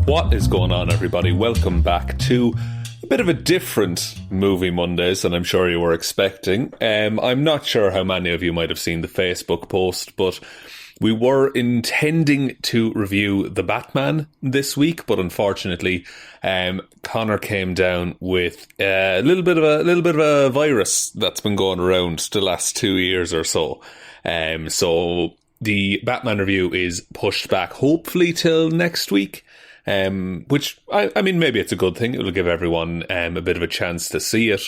What is going on, everybody? Welcome back to a bit of a different Movie Mondays than I'm sure you were expecting. I'm not sure how many of you might have seen the Facebook post, but we were intending to review The Batman this week, but unfortunately, Conor came down with a little bit of a virus that's been going around the last 2 years or so. So the Batman review is pushed back, hopefully till next week. Which, I mean, maybe it's a good thing. It'll give everyone a bit of a chance to see it.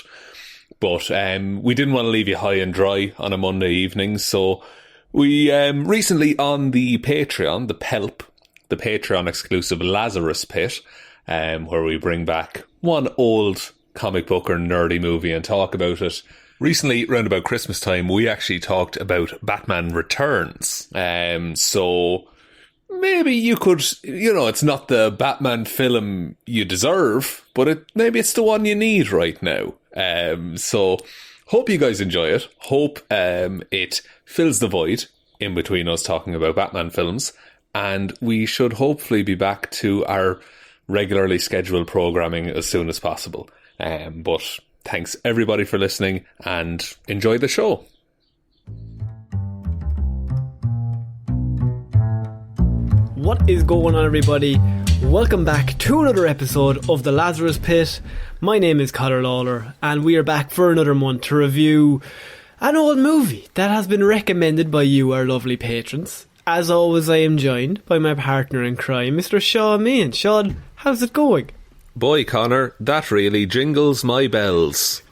But we didn't want to leave you high and dry on a Monday evening. So we recently on the Patreon, the PELP, the Patreon exclusive Lazarus Pit, where we bring back one old comic book or nerdy movie and talk about it. Recently, around about Christmas time, we actually talked about Batman Returns. So maybe you could, it's not the Batman film you deserve, but maybe it's the one you need right now. So hope you guys enjoy it. Hope it fills the void in between us talking about Batman films. And we should hopefully be back to our regularly scheduled programming as soon as possible. But thanks everybody for listening and enjoy the show. What is going on, everybody? Welcome back to another episode of The Lazarus Pit. My name is Ciara Lawler, and we are back for another month to review an old movie that has been recommended by you, our lovely patrons. As always, I am joined by my partner in crime, Mr. Shaun Meehan. Shaun, how's it going? Boy, Conor, that really jingles my bells.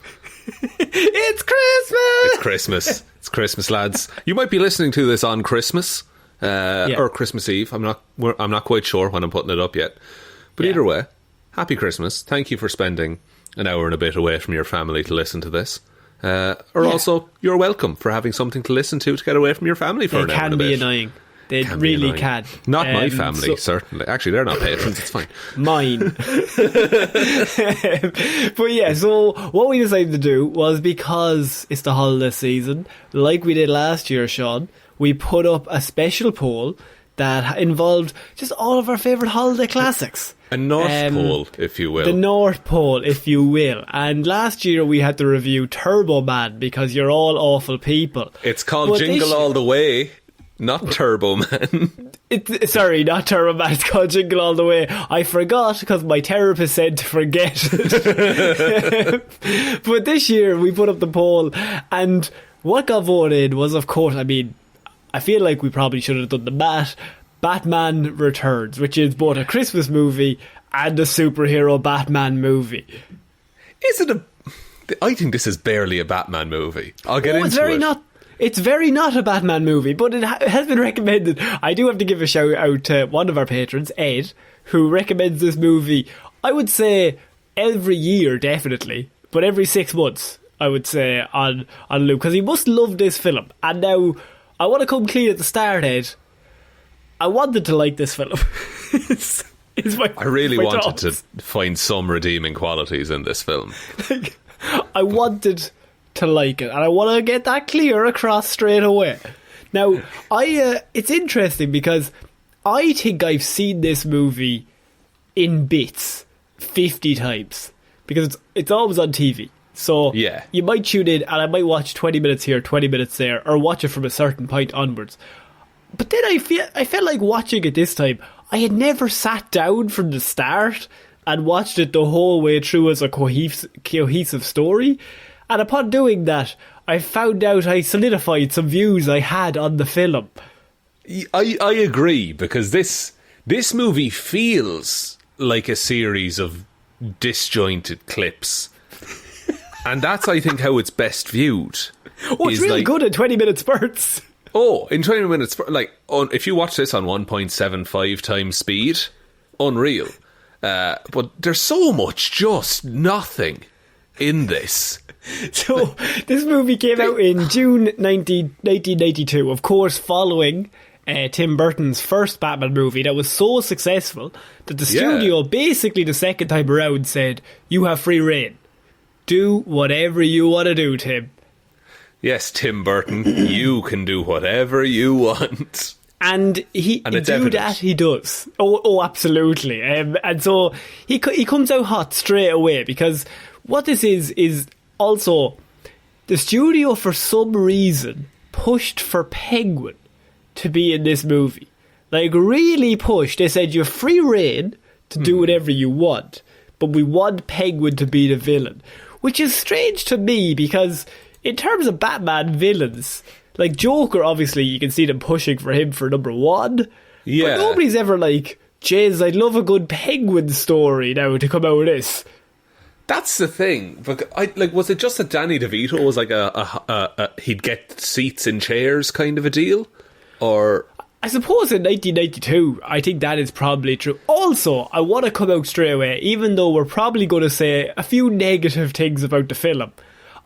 It's Christmas! It's Christmas. It's Christmas, lads. You might be listening to this on Christmas. Or Christmas Eve. I'm not quite sure when I'm putting it up yet. But either way, happy Christmas. Thank you for spending an hour and a bit away from your family to listen to this. Also, you're welcome for having something to listen to get away from your family for an hour and a bit. They can be annoying. They really can. Not my family, certainly. Actually, they're not patrons, it's fine. Mine. But yeah, so what we decided to do was, because it's the holiday season, like we did last year, Shaun, we put up a special poll that involved just all of our favourite holiday classics. A North Pole, if you will. The North Pole, if you will. And last year we had to review Turbo Man because you're all awful people. It's called Jingle All the Way, not Turbo Man. Sorry, not Turbo Man. It's called Jingle All the Way. I forgot because my therapist said to forget it. But this year we put up the poll, and what got voted was, of course, I feel like we probably should have done the Batman Returns, which is both a Christmas movie and a superhero Batman movie. Is it I think this is barely a Batman movie. I'll get into it. It's very not a Batman movie, but it has been recommended. I do have to give a shout out to one of our patrons, Ed, who recommends this movie, I would say, every year, definitely, but every 6 months, I would say, on Luke, because he must love this film. And now, I want to come clean at the start, Ed. I wanted to like this film. I really wanted to find some redeeming qualities in this film. I wanted to like it, and I want to get that clear across straight away. Now, it's interesting because I think I've seen this movie in bits 50 times because it's always on TV. So you might tune in and I might watch 20 minutes here, 20 minutes there, or watch it from a certain point onwards. But then I felt like watching it this time, I had never sat down from the start and watched it the whole way through as a cohesive story. And upon doing that, I found out I solidified some views I had on the film. I agree, because this movie feels like a series of disjointed clips. And that's, I think, how it's best viewed. Oh, it's really good in 20-minute spurts. Oh, in 20 minutes, if you watch this on 1.75 times speed, unreal. But there's so much just nothing in this. So, this movie came out in June 1992, of course, following Tim Burton's first Batman movie that was so successful that the studio, basically the second time around, said, "You have free reign. Do whatever you want to do, Tim." Yes, Tim Burton, you can do whatever you want. And he And it's do evident. that, he does. Oh, absolutely. And so he comes out hot straight away, because what this is also the studio for some reason pushed for Penguin to be in this movie. Like, really pushed. They said you're free reign to do whatever you want, but we want Penguin to be the villain, which is strange to me, because in terms of Batman villains, like Joker, obviously you can see them pushing for him for number one. Yeah. But nobody's ever like, Jez, I'd love a good Penguin story now to come out of this. That's the thing. Was it just that Danny DeVito was like he'd get seats in chairs kind of a deal? Or... I suppose in 1992, I think that is probably true. Also, I want to come out straight away, even though we're probably going to say a few negative things about the film.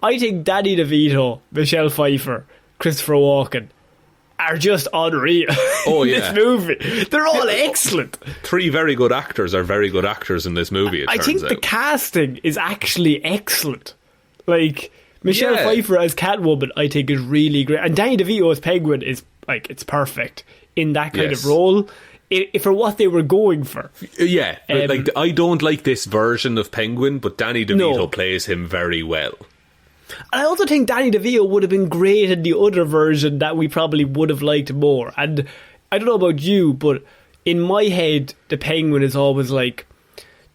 I think Danny DeVito, Michelle Pfeiffer, Christopher Walken are just unreal in this movie. They're all excellent. Three very good actors are very good actors in this movie, I think the casting is actually excellent. Like, Michelle Pfeiffer as Catwoman, I think, is really great. And Danny DeVito as Penguin is, like, it's perfect in that kind of role. For what they were going for. Yeah, like, I don't like this version of Penguin, but Danny DeVito plays him very well. And I also think Danny DeVito would have been great in the other version that we probably would have liked more. And I don't know about you, but in my head, the Penguin is always like,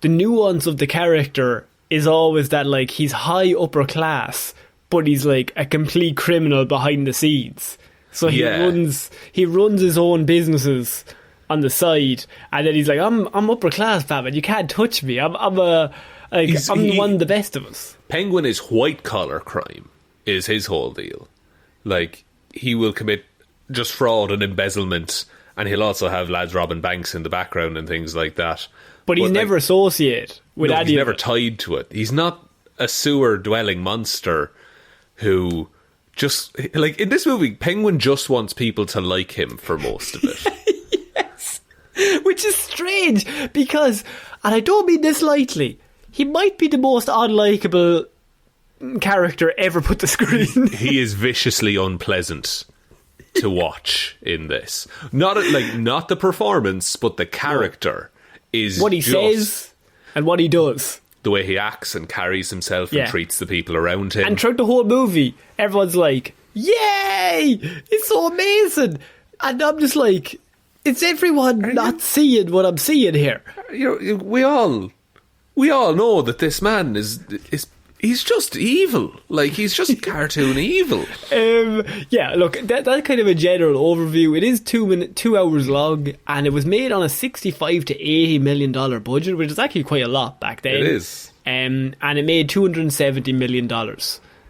the nuance of the character is always that, like, he's high upper class, but he's like a complete criminal behind the scenes. So he runs his own businesses on the side, and then he's like, I'm upper class, Batman. You can't touch me. I'm one of the best of us. Penguin is white collar crime, is his whole deal. Like, he will commit just fraud and embezzlement, and he'll also have lads robbing banks in the background and things like that. But he's never associated with any. He's never tied to it. He's not a sewer dwelling monster who just, like, in this movie, Penguin just wants people to like him for most of it. Yes, which is strange, because, and I don't mean this lightly, he might be the most unlikable character ever put to screen. He is viciously unpleasant to watch in this. Not the performance, but the character is what he says and what he does. The way he acts and carries himself and treats the people around him. And throughout the whole movie, everyone's like, yay! It's so amazing! And I'm just like, it's everyone not seeing what I'm seeing here. We all know that this man is he's just evil. Like, he's just cartoon evil. Yeah, look, that's kind of a general overview. It is 2 hours long, and it was made on a $65 to $80 million budget, which is actually quite a lot back then. It is. And it made $270 million.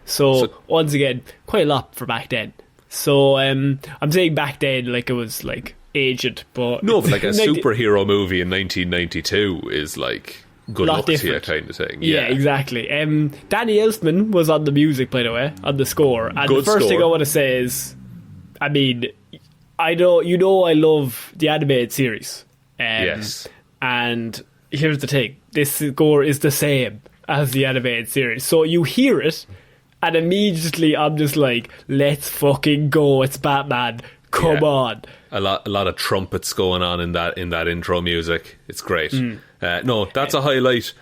So once again, quite a lot for back then. So I'm saying back then like it was like ancient, but no, but like a superhero movie in 1992 is like good luck to you kind of thing. Yeah, exactly. Danny Elfman was on the music, by the way, on the score. And good the first score. thing I want to say is, I mean, I love the animated series. Yes. And here's the thing: this score is the same as the animated series. So you hear it, and immediately I'm just like, let's fucking go! It's Batman. Come on. A lot of trumpets going on in that intro music. It's great. No, that's a highlight.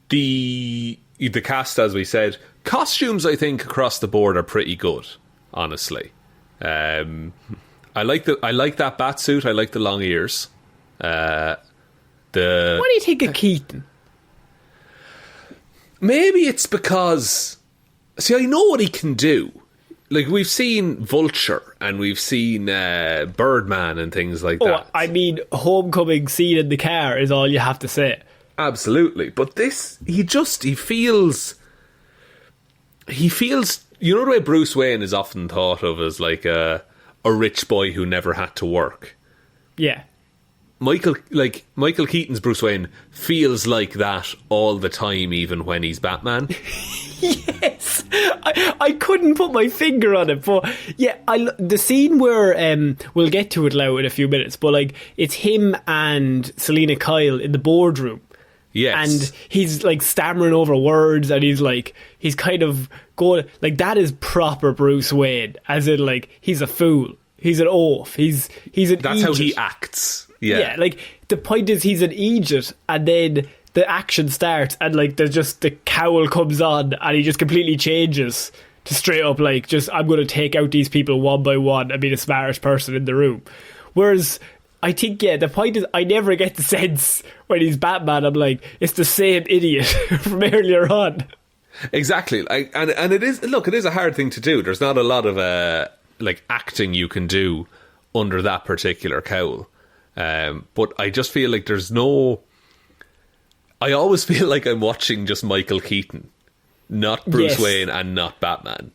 The cast, as we said, costumes I think across the board are pretty good. Honestly, I like that bat suit. I like the long ears. What do you think of Keaton? Maybe it's because, see, I know what he can do. Like, we've seen Vulture and we've seen Birdman and things like that. I mean, homecoming scene in the car is all you have to say. Absolutely. But this, he feels, you know the way Bruce Wayne is often thought of as like a rich boy who never had to work? Yeah. Michael Keaton's Bruce Wayne feels like that all the time, even when he's Batman. Yes, I couldn't put my finger on it, but yeah, the scene where we'll get to it now in a few minutes, but like it's him and Selena Kyle in the boardroom. Yes, and he's like stammering over words, and he's kind of going like that is proper Bruce Wayne, as in like he's a fool. He's an oaf. He's an That's Egypt. how he acts. Yeah. Like, the point is he's an Egypt, and then the action starts, and, like, there's just the cowl comes on, and he just completely changes to straight up, like, just, I'm going to take out these people one by one and be the smartest person in the room. Whereas, I think, the point is, I never get the sense when he's Batman, I'm like, it's the same idiot from earlier on. Exactly. And it is a hard thing to do. There's not a lot of, like, acting you can do under that particular cowl. But I just feel like there's no... I always feel like I'm watching just Michael Keaton, not Bruce Wayne and not Batman.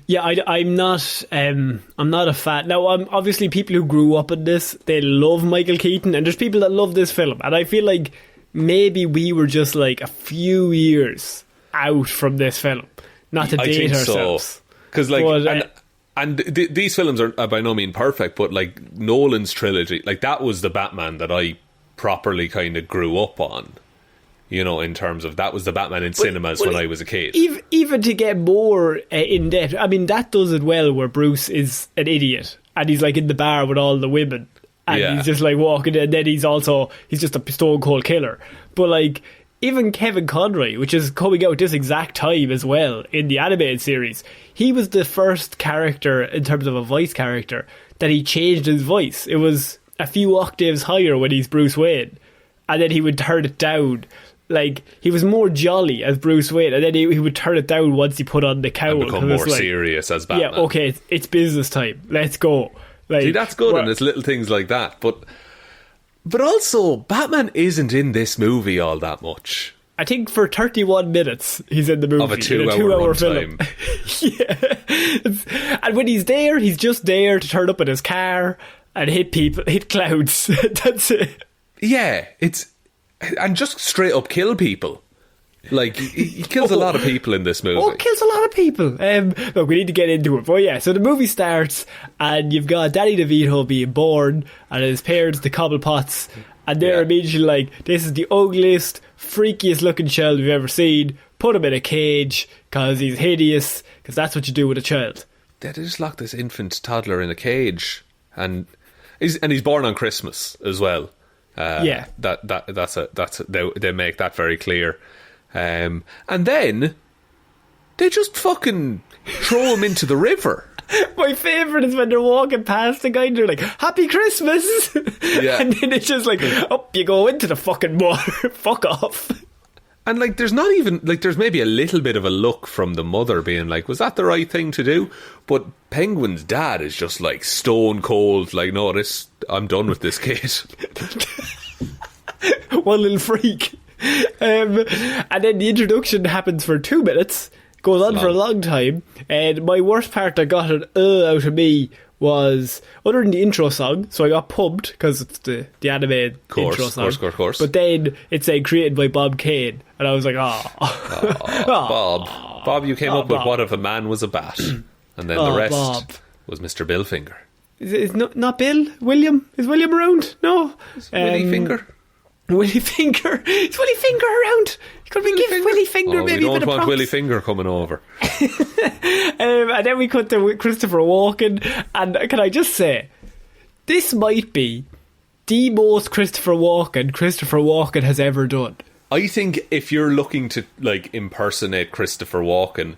Yeah, I'm not a fan. Now, obviously people who grew up in this, they love Michael Keaton, and there's people that love this film, and I feel like maybe we were just like a few years out from this film, not to date ourselves. Because like, these films are by no means perfect, but like Nolan's trilogy, like that was the Batman that I properly kind of grew up on. You know, in terms of that was the Batman in cinemas when I was a kid. Even to get more in depth, I mean, that does it well, where Bruce is an idiot and he's like in the bar with all the women, and he's just like walking, and then he's just a stone cold killer. But like, even Kevin Conroy, which is coming out this exact time as well in the animated series, he was the first character in terms of a voice character that he changed his voice. It was a few octaves higher when he's Bruce Wayne, and then he would turn it down. Like, he was more jolly as Bruce Wayne, and then he would turn it down once he put on the cowl. And become more serious as Batman. Yeah, okay, it's business time. Let's go. Like, see, that's good, and it's little things like that. But also, Batman isn't in this movie all that much. I think for 31 minutes he's in the movie. Of a 2-hour film. Yeah. And when he's there, he's just there to turn up in his car and hit clouds. That's it. Yeah, and just straight up kill people. Like, he kills a lot of people in this movie. Oh, kills a lot of people. Look, we need to get into it. But yeah, so the movie starts, and you've got Danny DeVito being born, and his parents, the Cobblepots, and they're immediately like, this is the ugliest, freakiest looking child we've ever seen. Put him in a cage, because he's hideous, because that's what you do with a child. They just lock this infant toddler in a cage, and he's born on Christmas as well. They make that very clear. And then they just fucking throw him into the river. My favourite is when they're walking past the guy and they're like, Happy Christmas! Yeah. And then it's just like, up you go into the fucking water. Fuck off. And like, there's not even, like, there's maybe a little bit of a look from the mother being like, was that the right thing to do? But Penguin's dad is just like stone cold, like, no, I'm done with this kid. One little freak. And then the introduction happens for 2 minutes, goes on for a long time, and my worst part that got an out of me was, other than the intro song, so I got pumped because it's the animated intro song. Course. But then it said created by Bob Kane, and I was like, Bob, you came up with What If a Man Was a Bat? And then the rest was Mr. Billfinger. Is not Bill? William? Is William around? No. Willie Finger. Willie Finger? Is Willie Finger around? You could give Willie Finger maybe a bit of props. We don't want Willie Finger coming over. And then we cut to Christopher Walken, and can I just say, this might be the most Christopher Walken has ever done. I think if you're looking to like impersonate Christopher Walken,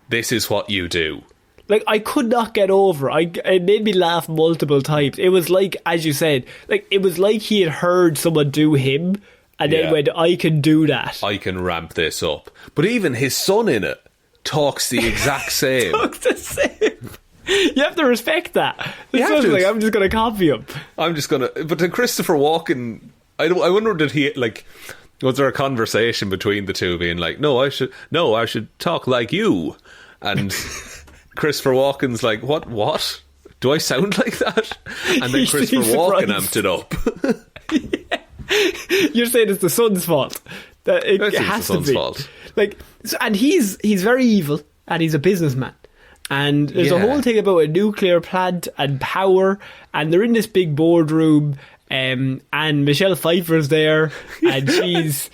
this is what you do. Like, I could not get over. It made me laugh multiple times. It was like, as you said, like, it was like he had heard someone do him, and then went, I can do that. I can ramp this up. But even his son in it talks the exact same. Talks the same. You have to respect that. Like, I'm just going to copy him. But then Christopher Walken, I wonder, did he, like, was there a conversation between the two being like, no, I should talk like you, and Christopher Walken's like, what? Do I sound like that? And then Christopher Walken amped it up. Yeah. You're saying it's the son's fault. That it has to be. Fault. Like, and he's very evil, and he's a businessman. And there's a whole thing about a nuclear plant and power, and they're in this big boardroom, and Michelle Pfeiffer's there, and she's...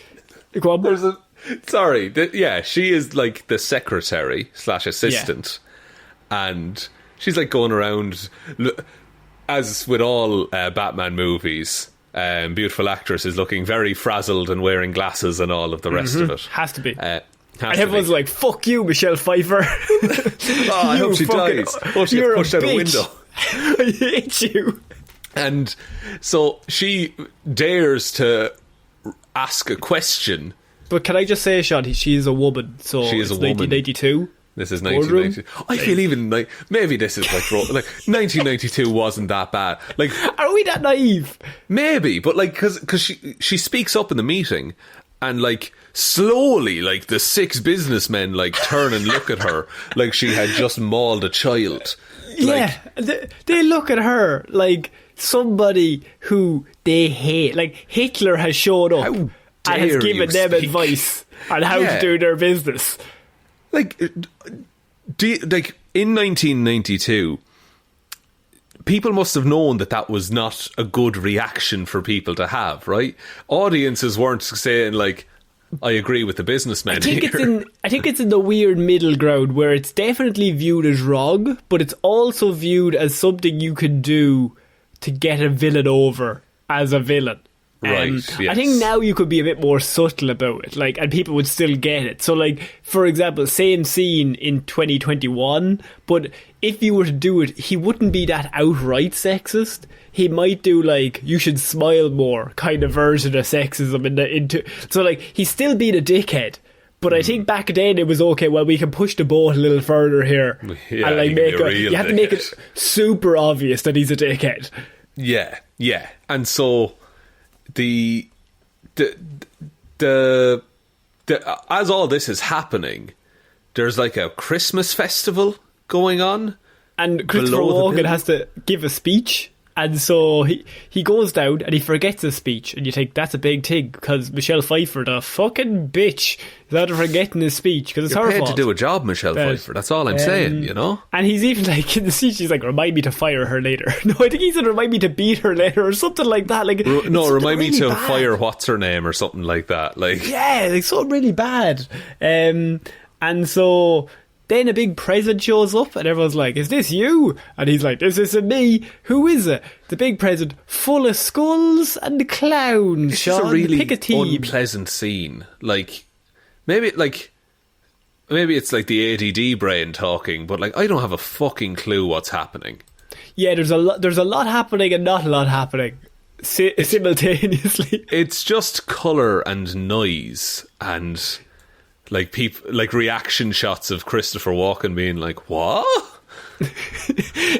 she is like the secretary / assistant. Yeah. And she's like going around, as with all Batman movies. Beautiful actress is looking very frazzled and wearing glasses and all of the rest of it. Has to be. And everyone's like, fuck you, Michelle Pfeiffer. I hope she dies. Oh, she gets pushed out a window. I hate you. And so she dares to ask a question. But can I just say, Shaun, she is a woman. So she is a woman. 1992. This is 1992. I feel even like maybe this is like 1992 wasn't that bad. Like, are we that naive? Maybe, but like because she speaks up in the meeting, and like slowly, like the 6 businessmen like turn and look at her like she had just mauled a child. Yeah, they look at her like somebody who they hate. Like Hitler has showed up and has given them advice on how to do their business. Like, in 1992, people must have known that was not a good reaction for people to have, right? Audiences weren't saying, like, I agree with the businessmen here. I think it's in the weird middle ground where it's definitely viewed as wrong, but it's also viewed as something you can do to get a villain over as a villain. Right, yes. I think now you could be a bit more subtle about it, like, and people would still get it. So, like, for example, same scene in 2021, but if you were to do it, he wouldn't be that outright sexist. He might do, like, you should smile more kind of version of sexism so, like, he's still being a dickhead. But I think back then it was okay, well, we can push the boat a little further here. Yeah, and, like, you have to make it super obvious that he's a dickhead. Yeah. And so the as all this is happening, there's like a Christmas festival going on, and Christopher Walken has to give a speech, and so he goes down and he forgets his speech, and you think that's a big thing because Michelle Pfeiffer, the fucking bitch, is out of forgetting his speech because it's her fault. You're paid to do a job, Michelle Pfeiffer. That's all I'm saying, you know. And he's even like in the speech, he's like, "Remind me to fire her later." No, I think he said, "Remind me to beat her later" or something like that. Like, remind me to fire what's her name or something like that. Like, yeah, like something really bad. And so then a big present shows up and everyone's like, "Is this you?" And he's like, "This isn't me. Who is it?" The big present full of skulls and clowns. It's just a really unpleasant scene. Like, maybe it's like the ADD brain talking, but like I don't have a fucking clue what's happening. Yeah, there's a lot happening and not a lot happening simultaneously. It's just colour and noise and like people, like reaction shots of Christopher Walken being like, "What?"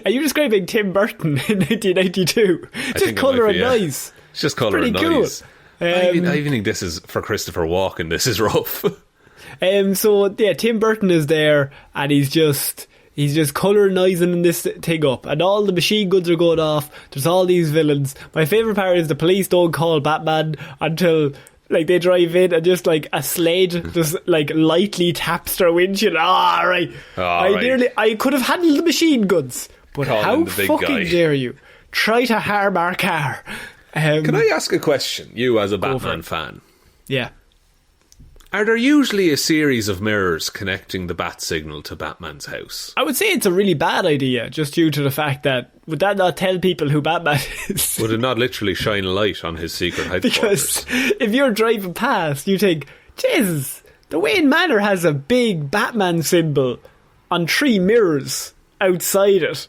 Are you describing Tim Burton in 1992? Just colour and noise. It's just colour and noise. Cool. I even think this is, for Christopher Walken, this is rough. So yeah, Tim Burton is there and he's just colour noising this thing up, and all the machine guns are going off. There's all these villains. My favourite part is the police don't call Batman until like they drive in and just like a sled just like lightly taps their windshield. Right. I could have handled the machine guns, but how fucking dare you try to harm our car? Can I ask a question, you as a Batman fan? Yeah. Are there usually a series of mirrors connecting the bat signal to Batman's house? I would say it's a really bad idea, just due to the fact that, would that not tell people who Batman is? Would it not literally shine a light on his secret headquarters? Because if you're driving past, you think, Jesus, the Wayne Manor has a big Batman symbol on 3 mirrors outside it.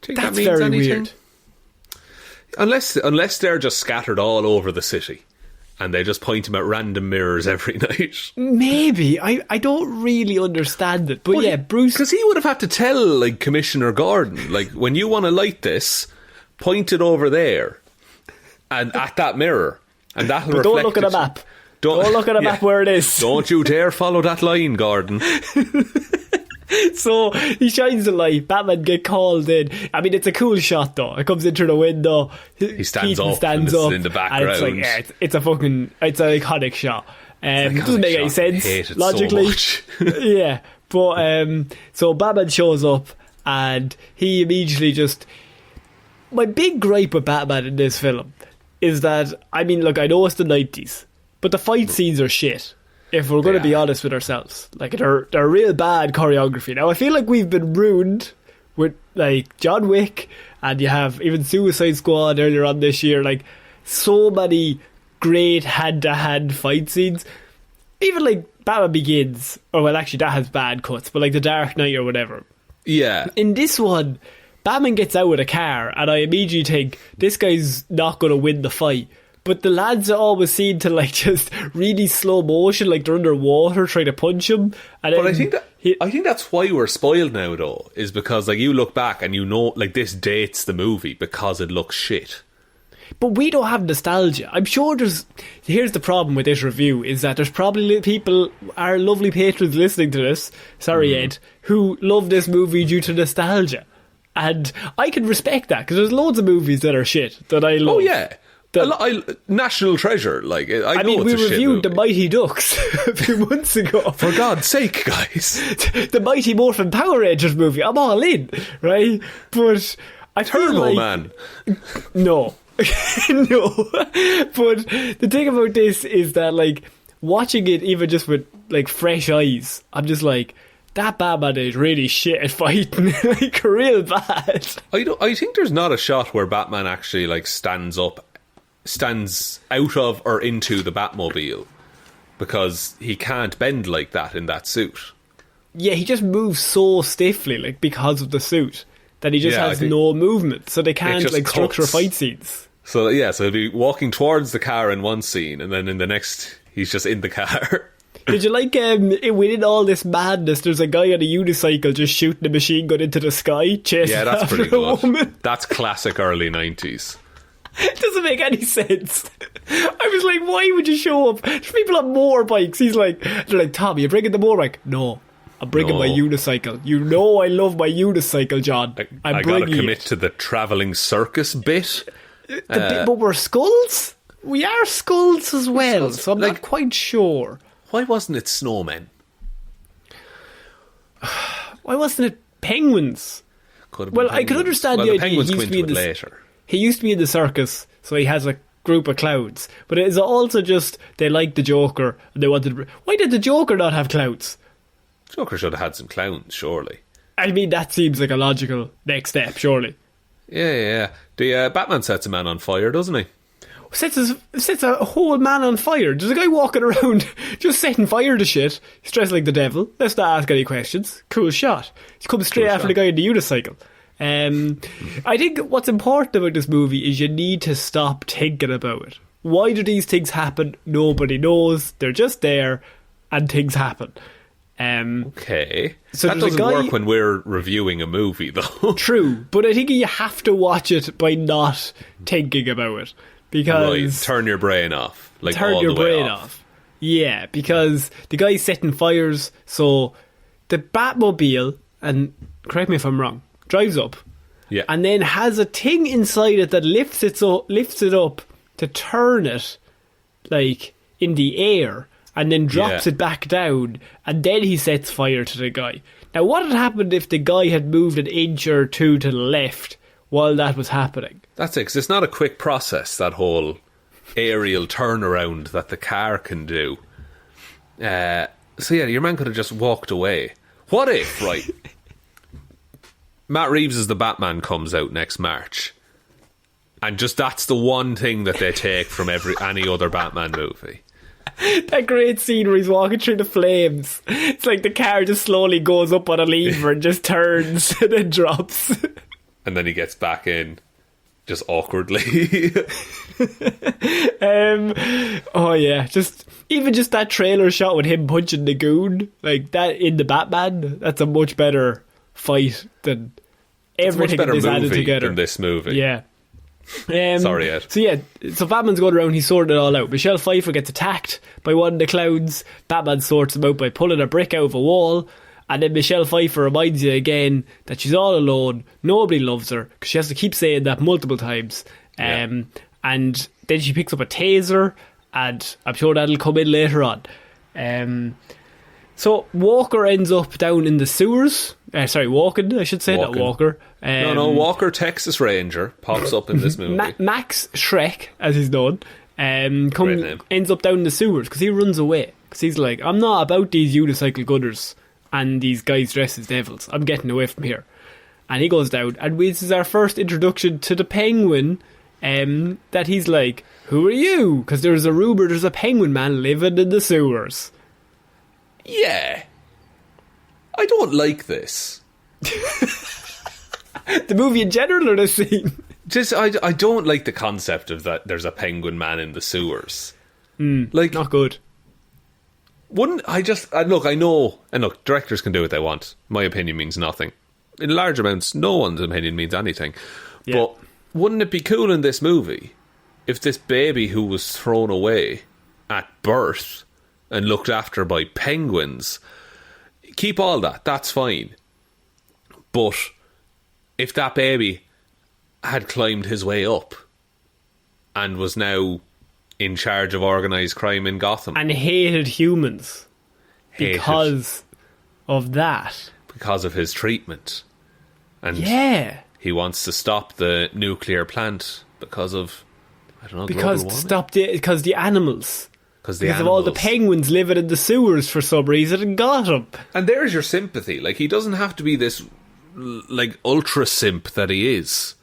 Think That's that means very anything? weird. Unless they're just scattered all over the city and they just point them at random mirrors every night. Maybe. I don't really understand it. But yeah, Bruce... Because he would have had to tell, like, Commissioner Gordon, like, when you want to light this, point it over there and at that mirror. And that'll reflect. Don't look at a map. Don't look at a map where it is. Don't you dare follow that line, Gordon. So he shines the light. Batman get called in. I mean, it's a cool shot though. It comes in through the window. He stands up in the background. And it's like, yeah, it's an iconic shot. It doesn't make any sense logically. So yeah, but so Batman shows up and he immediately just. My big gripe with Batman in this film is that, I mean, look, I know it's the 90s, but the fight scenes are shit. If we're going to be honest with ourselves, like they're real bad choreography. Now I feel like we've been ruined with like John Wick, and you have even Suicide Squad earlier on this year. Like so many great hand-to-hand fight scenes. Even like Batman Begins, or well, actually that has bad cuts, but like The Dark Knight or whatever. Yeah. In this one, Batman gets out with a car, and I immediately think this guy's not going to win the fight. But the lads always seem to like just really slow motion, like they're underwater trying to punch him. And but I think that's why we're spoiled now, though, is because like you look back and you know like this dates the movie because it looks shit. But we don't have nostalgia. I'm sure here's the problem with this review, is that there's probably people, our lovely patrons listening to this, sorry Ed, who love this movie due to nostalgia. And I can respect that, because there's loads of movies that are shit that I love. Oh yeah. National Treasure, like I mean, we reviewed The Mighty Ducks a few months ago. For God's sake, guys! The Mighty Morphin Power Rangers movie. I'm all in, right? But I feel Turbo like, Man. No, no. But the thing about this is that, like, watching it even just with like fresh eyes, I'm just like, that Batman is really shit at fighting, like real bad. I think there's not a shot where Batman actually like stands out of or into the Batmobile, because he can't bend like that in that suit. Yeah, he just moves so stiffly, like because of the suit, that he just has no movement, so they can't like structure fight scenes. So yeah, so he'll be walking towards the car in one scene, and then in the next he's just in the car. Did you like within all this madness, there's a guy on a unicycle just shooting a machine gun into the sky, chasing that's after pretty a good. woman? That's classic early 90s. It doesn't make any sense. I was like, why would you show up? There's people on motorbikes. They're like, Tom, you bringing the motorbike? No, I'm bringing my unicycle. You know I love my unicycle, John. I gotta commit to the travelling circus bit. But we're skulls? We are skulls as well, so I'm not quite sure. Why wasn't it snowmen? Why wasn't it penguins? Well, I could understand the idea. Penguins go into it later. He used to be in the circus, so he has a group of clowns. But it is also just they liked the Joker and they wanted. Why did the Joker not have clowns? Joker should have had some clowns, surely. I mean, that seems like a logical next step, surely. Yeah. The Batman sets a man on fire, doesn't he? Sets a whole man on fire. There's a guy walking around just setting fire to shit. He's dressed like the devil. Let's not ask any questions. Cool shot. He comes straight after the guy in the unicycle. I think what's important about this movie is you need to stop thinking about it. Why do these things happen? Nobody knows. They're just there, and things happen. Okay. So that doesn't work when we're reviewing a movie, though. True, but I think you have to watch it by not thinking about it. Because turn your brain off. Like turn your brain off. Yeah, because the guy's setting fires, so the Batmobile, and correct me if I'm wrong, drives up, and then has a thing inside it that lifts it up to turn it like in the air, and then drops it back down, and then he sets fire to the guy. Now, what had happened if the guy had moved an inch or two to the left while that was happening? That's it, because it's not a quick process, that whole aerial turnaround that the car can do. So yeah, your man could have just walked away. What if, right, Matt Reeves as the Batman comes out next March, and just that's the one thing that they take from any other Batman movie? That great scene where he's walking through the flames. It's like the car just slowly goes up on a lever and just turns and then drops. And then he gets back in, just awkwardly. Oh yeah, just that trailer shot with him punching the goon, like that in the Batman, that's a much better fight than everything that's added together than this movie. Yeah. Sorry, Ed. So Batman's going around, he's sorting it all out. Michelle Pfeiffer gets attacked by one of the clowns. Batman sorts him out by pulling a brick out of a wall. And then Michelle Pfeiffer reminds you again that she's all alone, nobody loves her, because she has to keep saying that multiple times. And then she picks up a taser, and I'm sure that'll come in later on. So Walker ends up down in the sewers. Walken, I should say, not Walker. Walker, Texas Ranger, pops up in this movie. Max Shrek, as he's known, ends up down in the sewers because he runs away. Because he's like, I'm not about these unicycle gunners and these guys dressed as devils. I'm getting away from here. And he goes down, and this is our first introduction to the penguin. That he's like, who are you? Because there's a rumour there's a penguin man living in the sewers. Yeah. I don't like this. The movie in general or the scene? Just, I don't like the concept of that there's a penguin man in the sewers. Like, not good. Wouldn't I just... look, I know... And look, directors can do what they want. My opinion means nothing. In large amounts, no one's opinion means anything. Yeah. But wouldn't it be cool in this movie if this baby who was thrown away at birth and looked after by penguins... Keep all that, that's fine. But if that baby had climbed his way up and was now in charge of organised crime in Gotham... And hated humans because of that. Because of his treatment. And he wants to stop the nuclear plant because of, I don't know, because the animals... Because of all the penguins living in the sewers for some reason in Gotham. And there's your sympathy. Like, he doesn't have to be this, like, ultra simp that he is.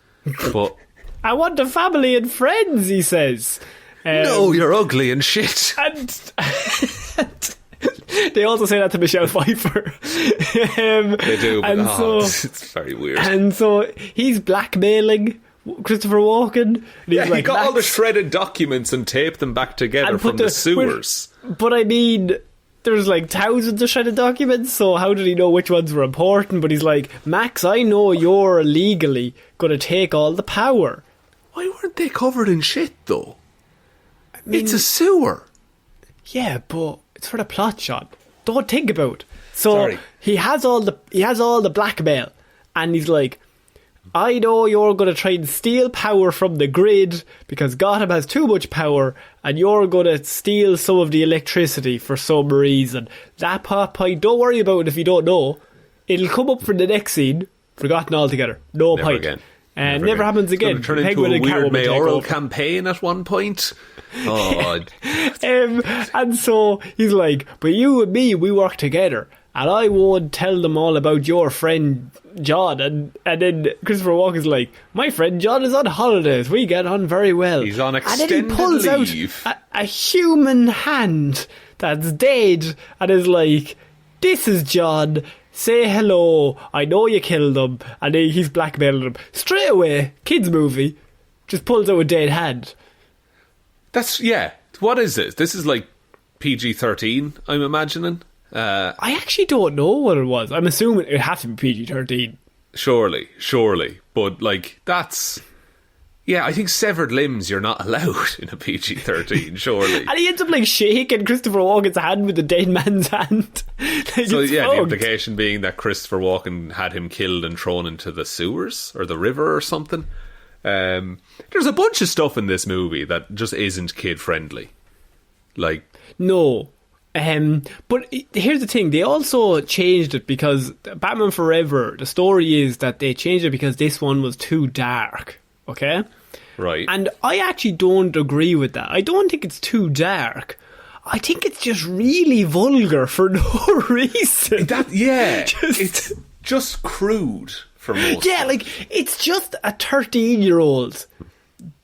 But I want a family and friends, he says. No, you're ugly and shit. And they also say that to Michelle Pfeiffer. They do, but it's very weird. And so he's blackmailing Christopher Walken. Yeah, he got all the shredded documents and taped them back together from the sewers. But I mean, there's like thousands of shredded documents, so how did he know which ones were important? But he's like, Max, I know you're illegally going to take all the power. Why weren't they covered in shit, though? I mean, it's a sewer. Yeah, but it's for the plot, Sean. Don't think about it. So he has all the blackmail, and he's like, I know you're going to try and steal power from the grid because Gotham has too much power, and you're going to steal some of the electricity for some reason. That plot point, don't worry about it if you don't know. It'll come up for the next scene. Forgotten altogether. No Never point. Again. And never happens again. It's going to turn into a weird mayoral campaign at one point. Oh. And so he's like, but you and me, we work together, and I won't tell them all about your friend John. And then Christopher Walken's like, my friend John is on holidays, we get on very well. He's on extended and then he pulls leave. out a human hand that's dead and is like, this is John, say hello, I know you killed him. And then he's blackmailing him straight away. Kids movie, just pulls out a dead hand. What is this? This is like PG-13, I'm imagining. I actually don't know what it was. I'm assuming it has to be PG-13. Surely. But, like, that's... Yeah, I think severed limbs you're not allowed in a PG-13, surely. And he ends up, like, shaking Christopher Walken's hand with the dead man's hand. Like, so, the implication being that Christopher Walken had him killed and thrown into the sewers or the river or something. There's a bunch of stuff in this movie that just isn't kid-friendly. Like... No. But here's the thing, they also changed it because Batman Forever, the story is that they changed it because this one was too dark, okay? Right. And I actually don't agree with that. I don't think it's too dark. I think it's just really vulgar for no reason. It's just crude for most. Yeah, like, it's just a 13-year-old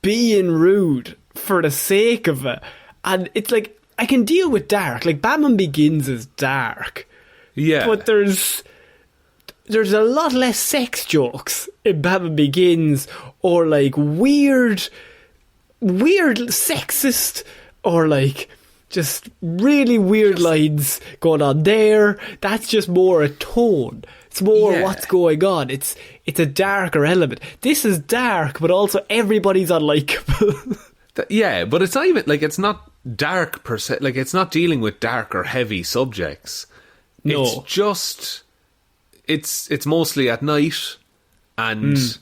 being rude for the sake of it. And it's like, I can deal with dark. Like, Batman Begins is dark. Yeah. But there's a lot less sex jokes in Batman Begins, or like weird sexist, or like just really weird lines going on there. That's just more a tone. It's more what's going on. It's a darker element. This is dark, but also everybody's unlikable. But it's not even, like, it's not dark per se. Like, it's not dealing with dark or heavy subjects. No. It's just... It's mostly at night, and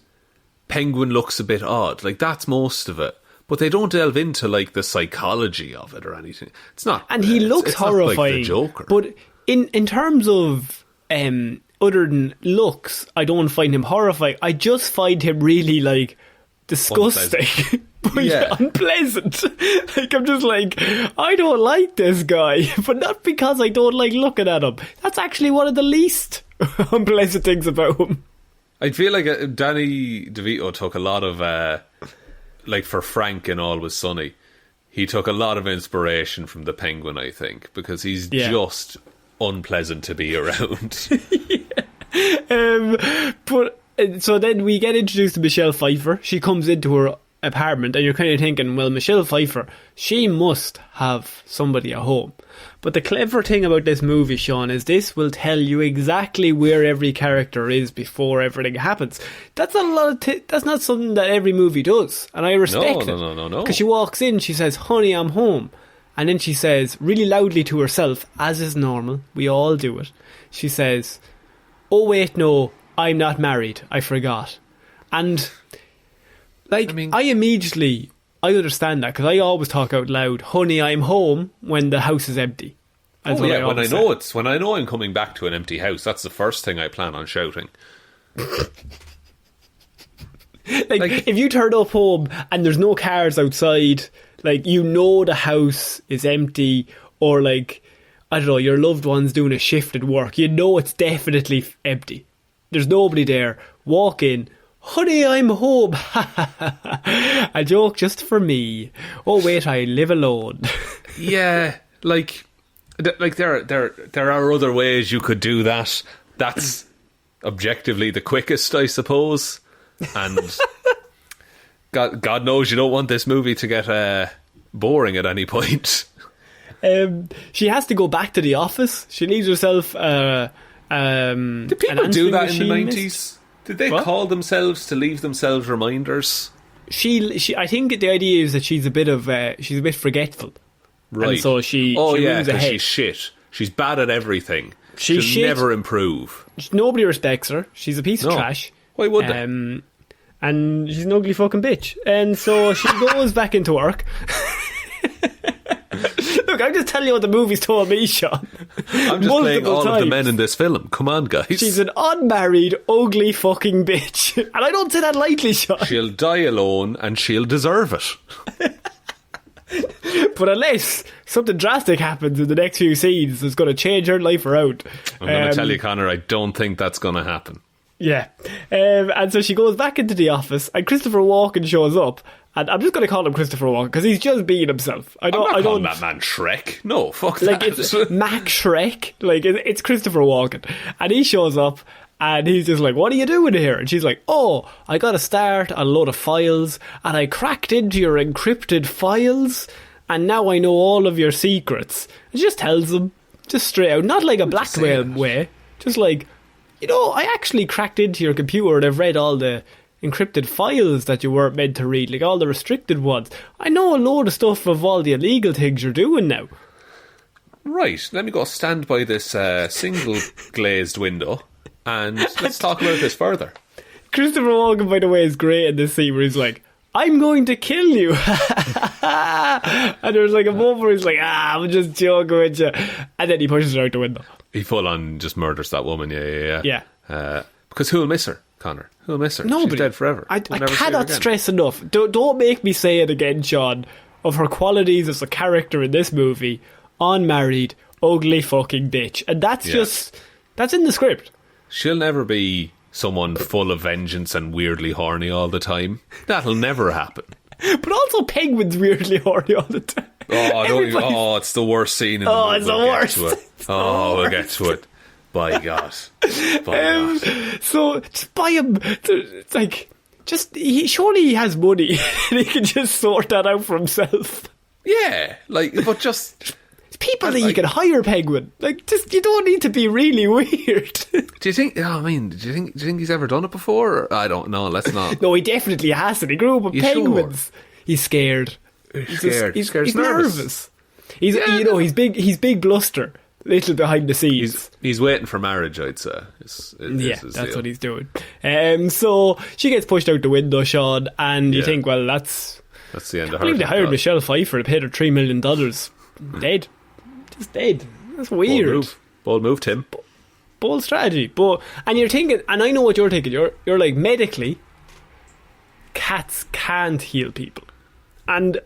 Penguin looks a bit odd. Like, that's most of it. But they don't delve into, like, the psychology of it or anything. It's not... And he looks it's horrifying. not like the Joker. But in terms of... other than looks, I don't find him horrifying. I just find him really, like, disgusting. But unpleasant. Like, I'm just like, I don't like this guy, but not because I don't like looking at him. That's actually one of the least unpleasant things about him. I feel like Danny DeVito took a lot of, like for Frank in Always Sunny, he took a lot of inspiration from the Penguin, I think, because he's just unpleasant to be around. So then we get introduced to Michelle Pfeiffer. She comes into her apartment, and you're kind of thinking, well, Michelle Pfeiffer, she must have somebody at home. But the clever thing about this movie, Shaun, is this will tell you exactly where every character is before everything happens. That's not a lot of that's not something that every movie does, and I respect it. No. Because she walks in, she says, "Honey, I'm home," and then she says really loudly to herself, as is normal, we all do it. She says, "Oh wait, no, I'm not married. I forgot." And like, I understand that, because I always talk out loud, "Honey, I'm home," when the house is empty. When I know I'm coming back to an empty house, that's the first thing I plan on shouting. like if you turn up home and there's no cars outside, like, you know the house is empty, or like, I don't know, your loved one's doing a shift at work, you know it's definitely empty. There's nobody there. Walk in. "Honey, I'm home." A joke just for me. Oh wait, I live alone. Yeah, like there are other ways you could do that. That's objectively the quickest, I suppose. And God knows you don't want this movie to get boring at any point. She has to go back to the office. She leaves herself. Did people do that in the 90s? Did they call themselves to leave themselves reminders? She. I think the idea is that she's a bit forgetful, right? And so she moves ahead. She's shit. She's bad at everything. She'll never improve. Nobody respects her. She's a piece of trash. Why would they? And she's an ugly fucking bitch. And so she goes back into work. Look, I'm just telling you what the movie's told me, Shaun. I'm just playing all of the men in this film. Come on, guys. She's an unmarried, ugly fucking bitch. And I don't say that lightly, Shaun. She'll die alone, and she'll deserve it. But unless something drastic happens in the next few scenes that's going to change her life around. I'm going to tell you, Conor, I don't think that's going to happen. Yeah. And so she goes back into the office, and Christopher Walken shows up. And I'm just going to call him Christopher Walken because he's just being himself. I don't calling that man Shrek. No, fuck like that. It's Mac Shrek. Like, it's Christopher Walken. And he shows up and he's just like, "What are you doing here?" And she's like, "Oh, I got to start a load of files and I cracked into your encrypted files and now I know all of your secrets." And she just tells him, just straight out, not like a blackmail way, just like, "I actually cracked into your computer and I've read all the encrypted files that you weren't meant to read, like all the restricted ones. I know a load of stuff of all the illegal things you're doing now." Right, let me go stand by this single glazed window and let's talk about this further. Christopher Walken, by the way, is great in this scene where he's like, "I'm going to kill you." And there's like a moment where he's like, "I'm just joking with you." And then he pushes her out the window. He full on just murders that woman, yeah. Because who'll miss her, Conor? Who'll miss her? Nobody. She's dead forever. I cannot stress enough. Don't make me say it again, Shaun, of her qualities as a character in this movie. Unmarried, ugly fucking bitch. And that's that's in the script. She'll never be someone full of vengeance and weirdly horny all the time. That'll never happen. But also Penguin's weirdly horny all the time. It's the worst scene in the movie. It's the worst. We'll get to it. By God. So, just buy him. It's like, surely he has money. And he can just sort that out for himself. Yeah, but just... People that you can hire, Penguin. Like, just, you don't need to be really weird. Do you think? Do you think he's ever done it before? I don't know. Let's not. No, he definitely hasn't. He grew up with penguins. Sure? He's scared. He's nervous. He's big. He's big bluster. Little behind the scenes. He's waiting for marriage, I'd say. That's what he's doing. So she gets pushed out the window, Shaun, and you think, well, that's the end of her. I believe they hired Michelle Pfeiffer to pay her $3 million. Dead. Just dead. That's weird. Bold move, Tim. Bold strategy. And you're thinking, and I know what you're thinking, you're like, medically, cats can't heal people. And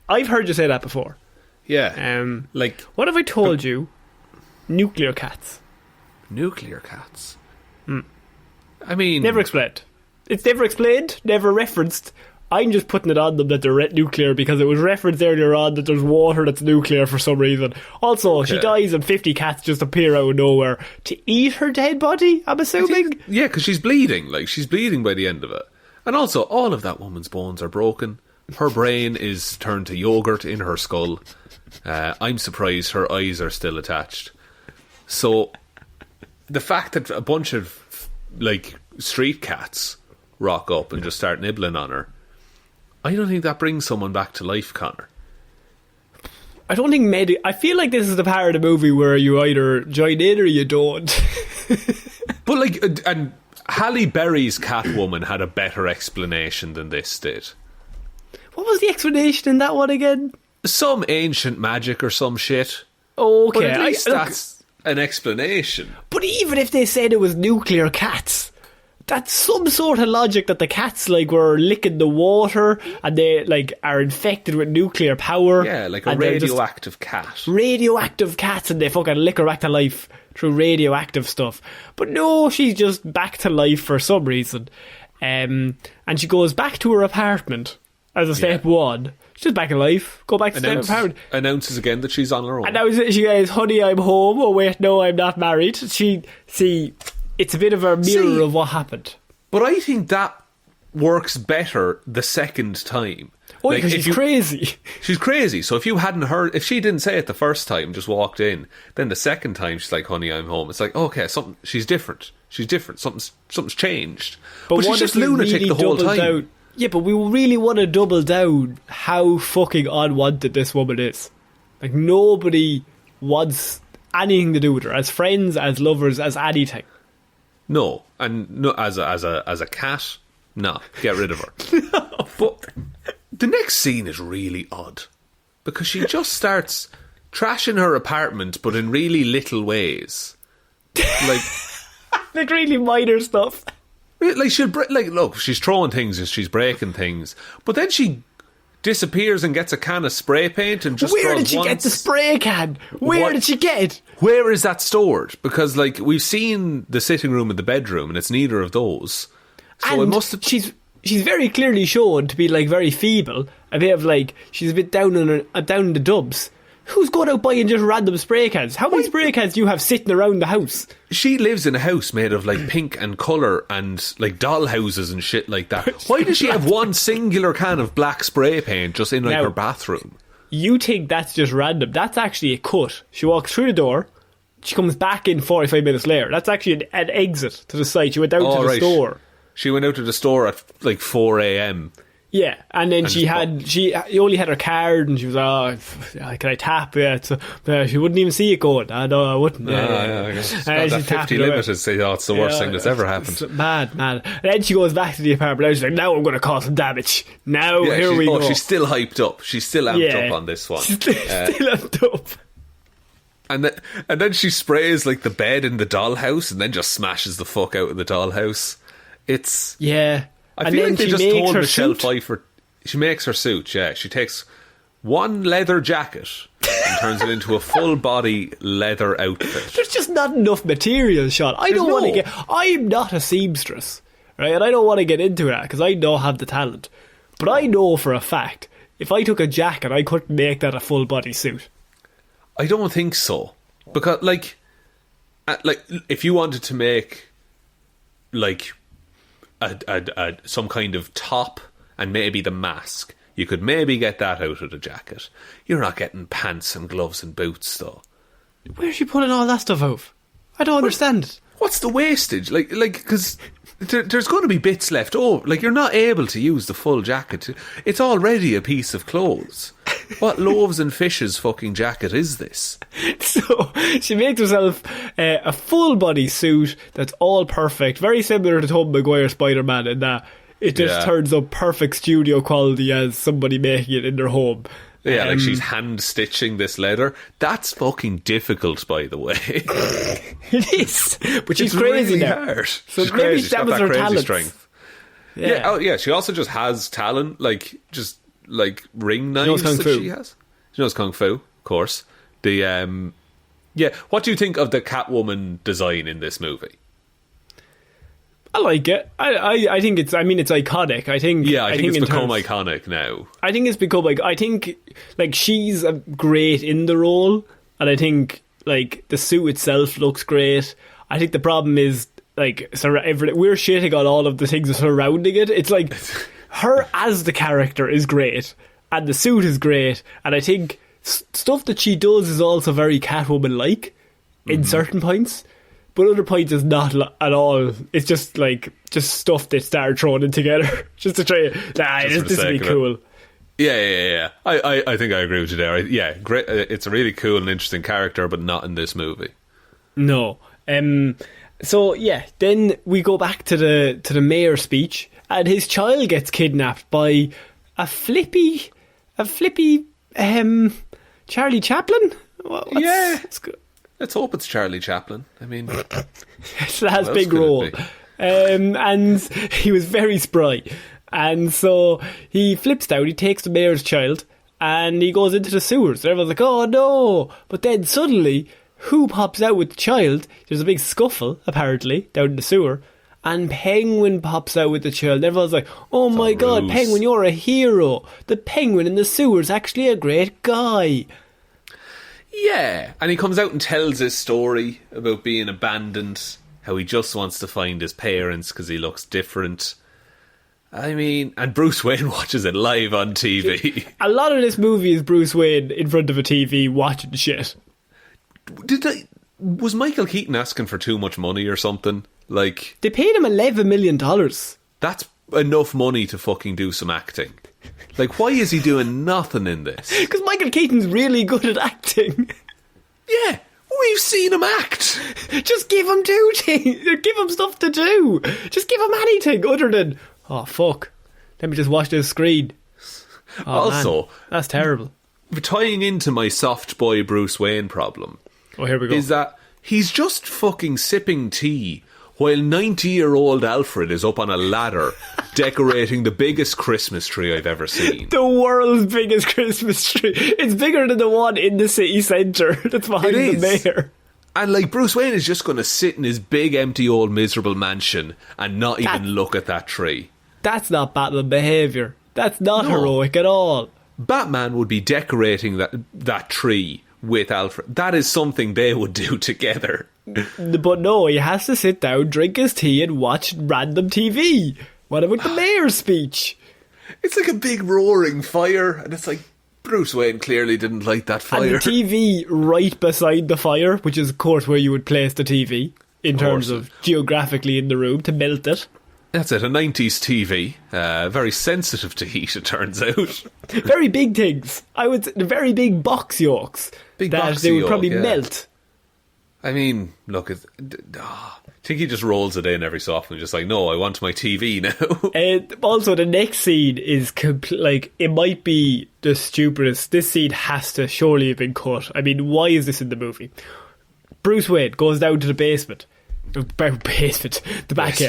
I've heard you say that before. Yeah. What if I told you nuclear cats? Nuclear cats? I mean... Never explained. It's never explained, never referenced. I'm just putting it on them that they're nuclear because it was referenced earlier on that there's water that's nuclear for some reason. Also, she dies and 50 cats just appear out of nowhere to eat her dead body, I'm assuming. Yeah, because she's bleeding. Like, she's bleeding by the end of it. And also, all of that woman's bones are broken. Her brain is turned to yogurt in her skull. I'm surprised her eyes are still attached. So, the fact that a bunch of, like, street cats rock up and just start nibbling on her, I don't think that brings someone back to life, Conor. I don't think I feel like this is the part of the movie where you either join in or you don't. But like, and Halle Berry's Catwoman had a better explanation than this did. What was the explanation in that one again? Some ancient magic or some shit. Okay, but at least that's an explanation. But even if they said it was nuclear cats, that's some sort of logic that the cats like were licking the water and they like are infected with nuclear power. Yeah, like a radioactive cat. Radioactive cats, and they fucking lick her back to life through radioactive stuff. But no, she's just back to life for some reason. And she goes back to her apartment as a step one. She's back in life. Go back to the apartment. Announces again that she's on her own. And now she goes, honey, I'm home. Oh wait, no, I'm not married. It's a bit of a mirror of what happened. But I think that works better the second time. Oh, like, because she's crazy. She's crazy. So if you hadn't heard, if she didn't say it the first time, just walked in, then the second time she's like, honey, I'm home. It's like, okay, she's different. She's different. Something's changed. But she's just lunatic really the whole time. Down. Yeah, but we really want to double down how fucking unwanted this woman is. Like, nobody wants anything to do with her. As friends, as lovers, as anything. No, and no, as a cat, no, get rid of her. No. But the next scene is really odd because she just starts trashing her apartment, but in really little ways, like really minor stuff. Like look, she's throwing things and she's breaking things, but then she disappears and gets a can of spray paint and just where did she get the spray can? Where did she get it? Where is that stored? Because like we've seen the sitting room and the bedroom and it's neither of those. So and she's very clearly shown to be like very feeble, a bit of like she's a bit down in the dumps. Who's going out buying just random spray cans? How many spray cans do you have sitting around the house? She lives in a house made of like pink and colour and like doll houses and shit like that. Why does she have one singular can of black spray paint just in like her bathroom? You think that's just random. That's actually a cut. She walks through the door. She comes back in 45 minutes later. That's actually an exit to the site. She went down to the store. She went out to the store at like 4 a.m. Yeah, and then she only had her card, and she was can I tap? Yeah, so she wouldn't even see it going. No, I wouldn't. That 50 limit is it's the worst thing that's ever happened. Mad. And then she goes back to the apartment. And she's like, now I'm going to cause some damage. Now here we go. She's still hyped up. She's still amped up on this one. She's still amped up. And then she sprays like the bed in the dollhouse, and then just smashes the fuck out of the dollhouse. It's I feel like they just told Michelle Pfeiffer. She makes her suit, yeah. She takes one leather jacket and turns it into a full body leather outfit. There's just not enough material, Shaun. I'm not a seamstress, right? And I don't want to get into that because I don't have the talent. But I know for a fact, if I took a jacket, I couldn't make that a full body suit. I don't think so. Because, like if you wanted to make, like, some kind of top and maybe the mask, you could maybe get that out of the jacket. You're not getting pants and gloves and boots though. Where's she pulling all that stuff out? I don't understand. What's the wastage? Like because there's going to be bits left over. Like, you're not able to use the full jacket. It's already a piece of clothes. What loaves and fishes fucking jacket is this? So she makes herself a full body suit that's all perfect, very similar to Tobey Maguire Spider-Man in that it just turns up perfect studio quality as somebody making it in their home. Yeah, like she's hand stitching this leather. That's fucking difficult, by the way. It is, but she's crazy really now. Hard. So she's maybe crazy. She's got that crazy talents. Strength. Yeah. She also just has talent, like just like ring knives that she has. She knows kung fu, of course. What do you think of the Catwoman design in this movie? I like it. I think it's. I mean, it's iconic. I think. Yeah, I think it's become iconic now. I think it's become like. I think like she's great in the role, and I think like the suit itself looks great. I think the problem is like we're shitting on all of the things surrounding it. It's like her as the character is great, and the suit is great, and I think stuff that she does is also very Catwoman-like in certain points. But other points is not at all. It's just stuff they start throwing it together just to try. This would be cool. Yeah. I think I agree with you there. Yeah, great. It's a really cool and interesting character, but not in this movie. No. So yeah, then we go back to the mayor's speech, and his child gets kidnapped by a flippy Charlie Chaplin. Yeah. Let's hope it's Charlie Chaplin. I mean, it has big role, and he was very spry, and so he flips down. He takes the mayor's child, and he goes into the sewers. And everyone's like, "Oh no!" But then suddenly, who pops out with the child? There's a big scuffle apparently down in the sewer, and Penguin pops out with the child. And everyone's like, "Oh my god, Penguin, you're a hero! The Penguin in the sewer's actually a great guy." Yeah, and he comes out and tells his story about being abandoned, how he just wants to find his parents because he looks different. I mean, and Bruce Wayne watches it live on TV. A lot of this movie is Bruce Wayne in front of a TV watching shit. Was Michael Keaton asking for too much money or something? Like, they paid him $11 million. That's enough money to fucking do some acting. Like, why is he doing nothing in this? Because Michael Keaton's really good at acting. Yeah, we've seen him act. Just give him give him stuff to do. Just give him anything other than, oh fuck, let me just watch this screen. Oh, also, man, that's terrible. Tying into my soft boy Bruce Wayne problem, here we go, is that he's just fucking sipping tea while 90-year-old Alfred is up on a ladder decorating the biggest Christmas tree I've ever seen. The world's biggest Christmas tree. It's bigger than the one in the city centre that's behind the mayor. And like, Bruce Wayne is just going to sit in his big empty old miserable mansion and not even look at that tree. That's not Batman behaviour. That's not heroic at all. Batman would be decorating that tree with Alfred. That is something they would do together. But no, he has to sit down, drink his tea and watch random TV. What about the mayor's speech? It's like a big roaring fire, and it's like, Bruce Wayne clearly didn't light that fire. And the TV right beside the fire, which is of course where you would place the TV in terms of geographically in the room to melt it. That's it, a 90s TV. Very sensitive to heat, it turns out. Very big things. I would say very big box yolks that they would probably melt. I mean, look, I think he just rolls it in every so often, just like, no, I want my TV now. Also, the next scene is it might be the stupidest. This scene has to surely have been cut. I mean, why is this in the movie? Bruce Wayne goes down to the basement. The back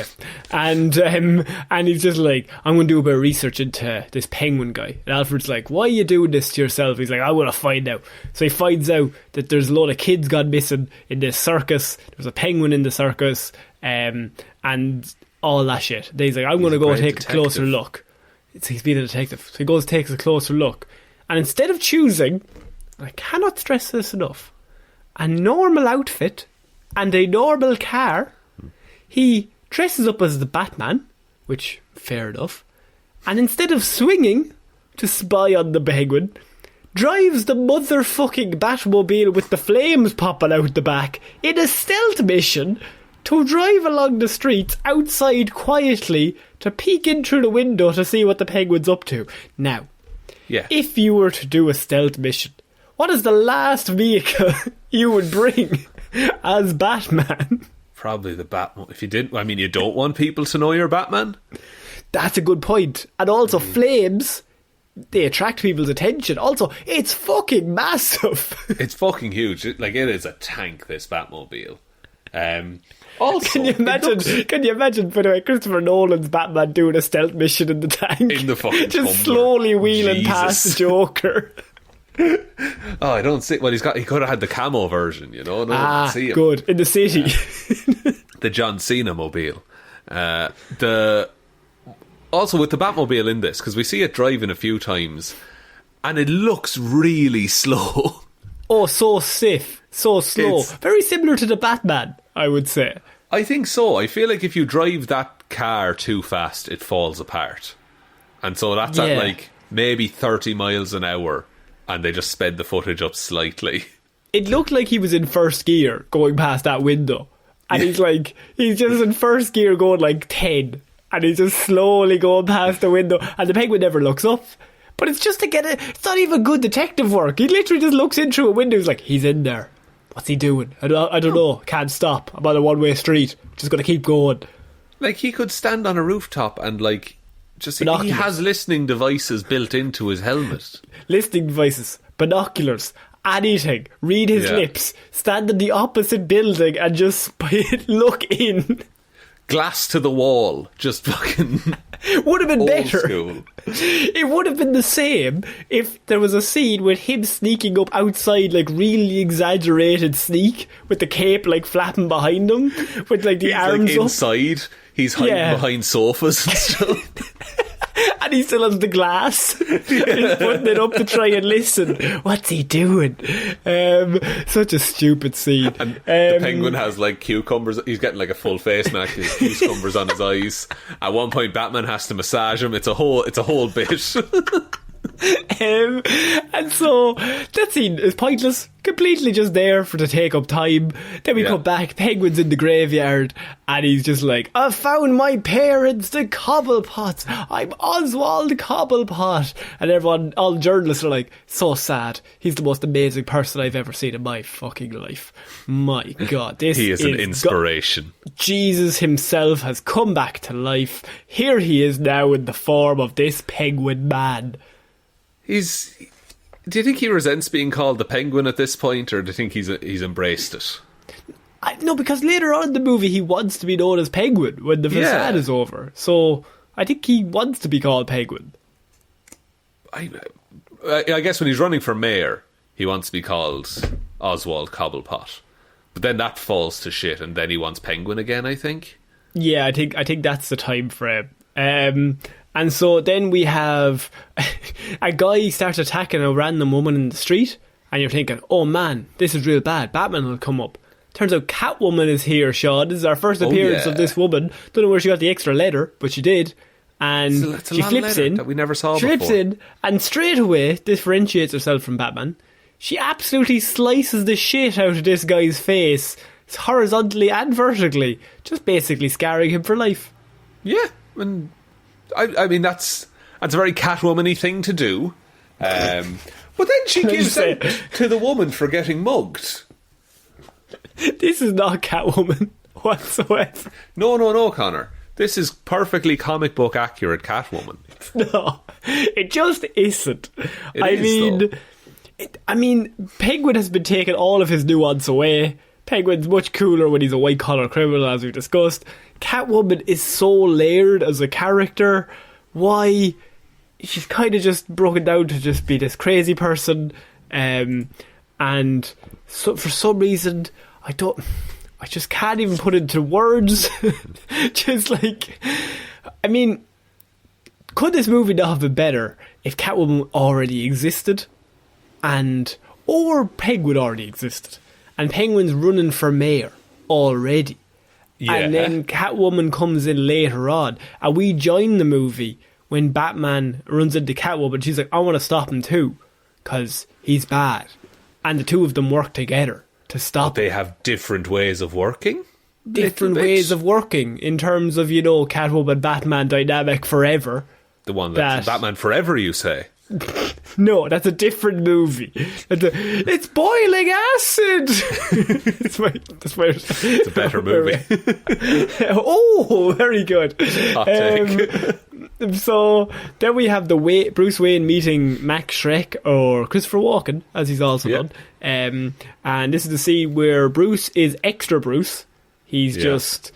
end, and he's just like, I'm going to do a bit of research into this Penguin guy. And Alfred's like, why are you doing this to yourself? He's like, I want to find out. So he finds out that there's a lot of kids gone missing in this circus. There's a penguin in the circus, and all that shit. Then he's like, I'm going to go take a closer look. He's being a detective, so he goes takes a closer look, and instead of choosing, I cannot stress this enough, a normal outfit and a normal car, he dresses up as the Batman, which, fair enough, and instead of swinging to spy on the Penguin, drives the motherfucking Batmobile with the flames popping out the back in a stealth mission to drive along the streets outside quietly to peek in through the window to see what the Penguin's up to. Now, if you were to do a stealth mission, what is the last vehicle you would bring as Batman? Probably the Batman. If you didn't, I mean, you don't want people to know you're Batman. That's a good point. And also, flames, they attract people's attention. Also, it's fucking massive. It's fucking huge. It is a tank, this Batmobile. Also, can you imagine, by the way, Christopher Nolan's Batman doing a stealth mission in the tank? In the fucking just slowly wheeling past the Joker. Oh, I don't see. Well, he could have had the camo version, you know. No one see him. Good in the city. The John Cena mobile. Also with the Batmobile in this, because we see it driving a few times, and it looks really slow. Oh, so stiff, so slow. Very similar to the Batman, I would say. I think so. I feel like if you drive that car too fast, it falls apart. And so that's at like maybe 30 miles an hour, and they just sped the footage up slightly. It looked like he was in first gear going past that window. And he's just in first gear going like 10. And he's just slowly going past the window. And the Penguin never looks up. But it's just to get it. It's not even good detective work. He literally just looks in through a window. He's like, he's in there. What's he doing? I don't know. Can't stop. I'm on a one-way street. Just going to keep going. Like, he could stand on a rooftop and, like, just... He has listening devices built into his helmet. Listening devices. Binoculars. Anything. Read his lips. Stand in the opposite building and just look in. Glass to the wall. Just fucking... Would have been old better. School. It would have been the same if there was a scene with him sneaking up outside, like really exaggerated sneak, with the cape like flapping behind him, with like the arms like inside. He's hiding behind sofas and stuff. And he still has the glass. He's putting it up to try and listen. What's he doing? Such a stupid scene. And the Penguin has like cucumbers. He's getting like a full face mask. His cucumbers on his eyes. At one point, Batman has to massage him. It's a whole bit. And so that scene is pointless, completely just there to take up time. Then we come back, Penguin's in the graveyard, and he's just like, I found my parents, the Cobblepots. I'm Oswald Cobblepot. And everyone, all the journalists are like, so sad. He's the most amazing person I've ever seen in my fucking life. My God, he is an inspiration. Jesus himself has come back to life. Here he is now in the form of this Penguin man. Do you think he resents being called the Penguin at this point, or do you think he's embraced it? No, because later on in the movie he wants to be known as Penguin when the facade is over. So I think he wants to be called Penguin. I guess when he's running for mayor, he wants to be called Oswald Cobblepot. But then that falls to shit, and then he wants Penguin again, I think. Yeah, I think that's the time frame. And so then we have a guy starts attacking a random woman in the street, and you're thinking, oh man, this is real bad. Batman will come up. Turns out Catwoman is here, Shaun. This is our first appearance of this woman. Don't know where she got the extra letter, but she did. And she flips in. That we never saw before. Flips in, and straight away differentiates herself from Batman. She absolutely slices the shit out of this guy's face, horizontally and vertically, just basically scarring him for life. Yeah, and... I mean, that's a very Catwoman-y thing to do. But then she gives out to the woman for getting mugged. This is not Catwoman whatsoever. No, Conor. This is perfectly comic book accurate Catwoman. No, it just isn't. I mean, Penguin has been taking all of his nuance away. Penguin's much cooler when he's a white-collar criminal, as we've discussed. Catwoman is so layered as a character. Why? She's kind of just broken down to just be this crazy person. And so for some reason, I just can't even put it into words. Just like... I mean, could this movie not have been better if Catwoman already existed? Or Penguin already existed? And Penguin's running for mayor already. Yeah. And then Catwoman comes in later on. And we join the movie when Batman runs into Catwoman. She's like, I want to stop him too, because he's bad. And the two of them work together to stop him. They have different ways of working? Different ways of working in terms of, Catwoman, Batman dynamic forever. The one that's Batman Forever, you say? No, that's a different movie. It's boiling acid. It's a better movie. Oh, very good. Hot take. So then we have Bruce Wayne meeting Max Schreck, or Christopher Walken, as he's also done. And this is the scene where Bruce is extra Bruce. He's just